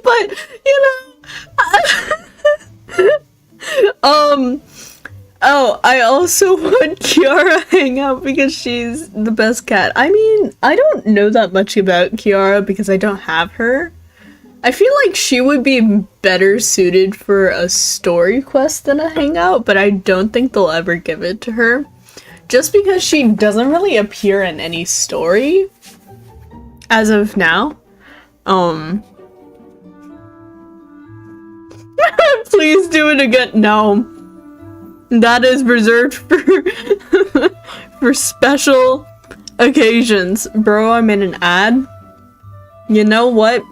S1: But, you know, oh, I also want Kiara to hang out because she's the best cat. I mean, I don't know that much about Kiara because I don't have her. I feel like she would be better suited for a story quest than a hangout, but I don't think they'll ever give it to her. Just because she doesn't really appear in any story as of now. Please do it again. No. That is reserved for for special occasions. Bro, I'm in an ad. You know what?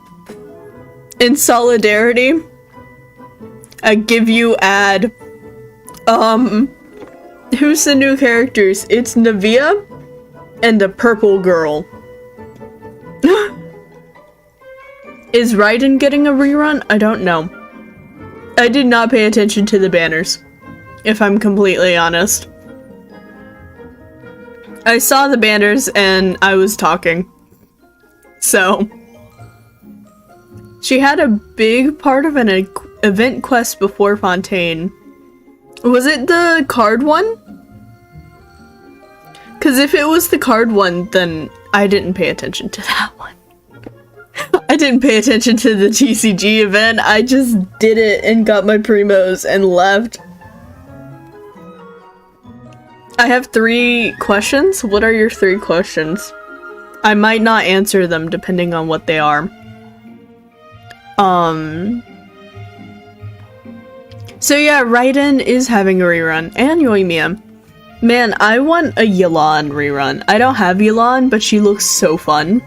S1: In solidarity, I give you ad. Who's the new characters? It's Navia and the purple girl. Is Raiden getting a rerun? I don't know. I did not pay attention to the banners, if I'm completely honest. I saw the banners and I was talking. So, she had a big part of an event quest before Fontaine. Was it the card one? Because if it was the card one, then I didn't pay attention to that one. I didn't pay attention to the TCG event. I just did it and got my primos and left. I have 3 questions. What are your 3 questions? I might not answer them depending on what they are. So yeah, Raiden is having a rerun, and Yoimiya. Man, I want a Yelan rerun. I don't have Yelan, but she looks so fun.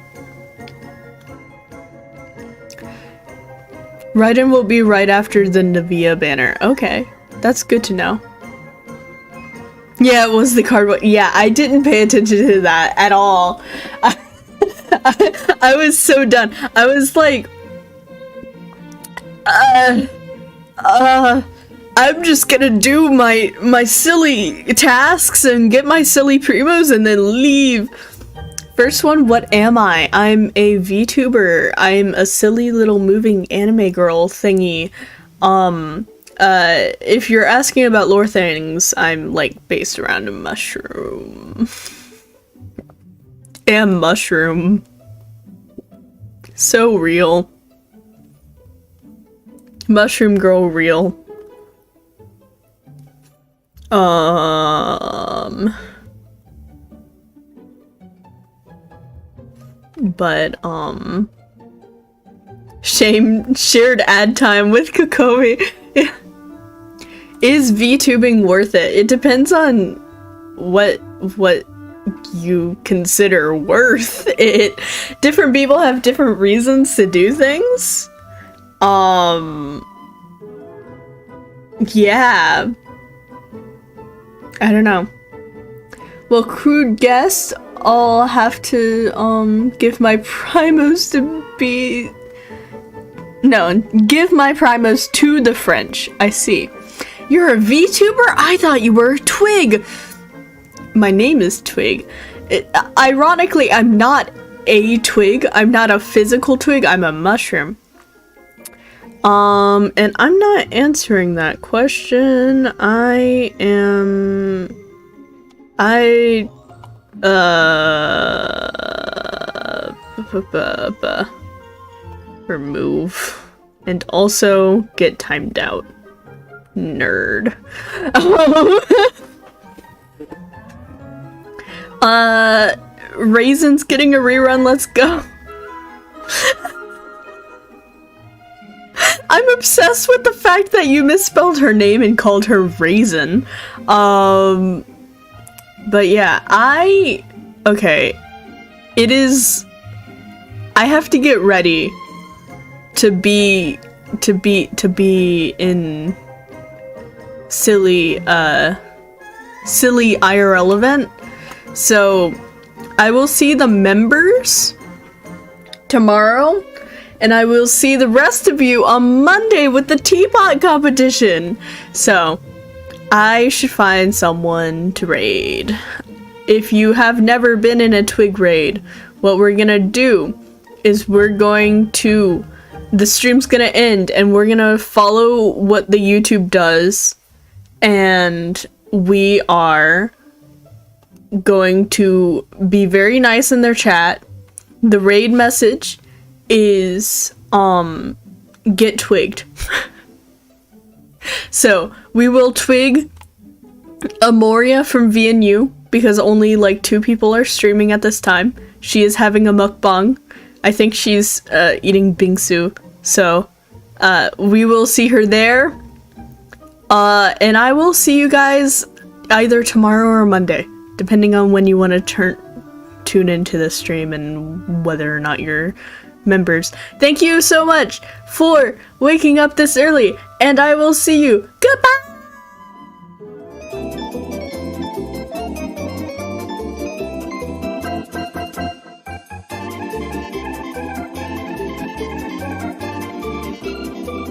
S1: Raiden will be right after the Navia banner. Okay, that's good to know. Yeah, it was the cardboard. Yeah, I didn't pay attention to that at all. I was so done. I was like, I'm just gonna do my silly tasks and get my silly primos and then leave. First one, what am I? I'm a VTuber. I'm a silly little moving anime girl thingy. If you're asking about lore things, I'm like based around a mushroom. And mushroom. So real. Mushroom girl real. But, shared ad time with Kokomi. Is VTubing worth it? It depends on what you consider worth it. Different people have different reasons to do things. Yeah. I don't know. Well, crude guess, I'll have to, give my primos to be... No, give my primos to the French. I see. You're a VTuber? I thought you were Twig! My name is Twig. Ironically, I'm not a twig. I'm not a physical twig. I'm a mushroom. And I'm not answering that question. Remove. And also get timed out. Nerd. Raisin's getting a rerun, let's go. I'm obsessed with the fact that you misspelled her name and called her Raisin. But yeah, okay. It is... I have to get ready to be in silly IRL event. So I will see the members tomorrow, and I will see the rest of you on Monday with the teapot competition. So I should find someone to raid. If you have never been in a Twig raid, what we're gonna do is the stream's gonna end and we're gonna follow what the YouTube does, and we are going to be very nice in their chat. The raid message is get twigged. So we will twig Amoria from VNU because only like 2 people are streaming at this time. She is having a mukbang. I think she's eating bingsu. So we will see her there. And I will see you guys either tomorrow or Monday, depending on when you want to tune into the stream and whether or not you're members. Thank you so much for waking up this early, and I will see you. Goodbye!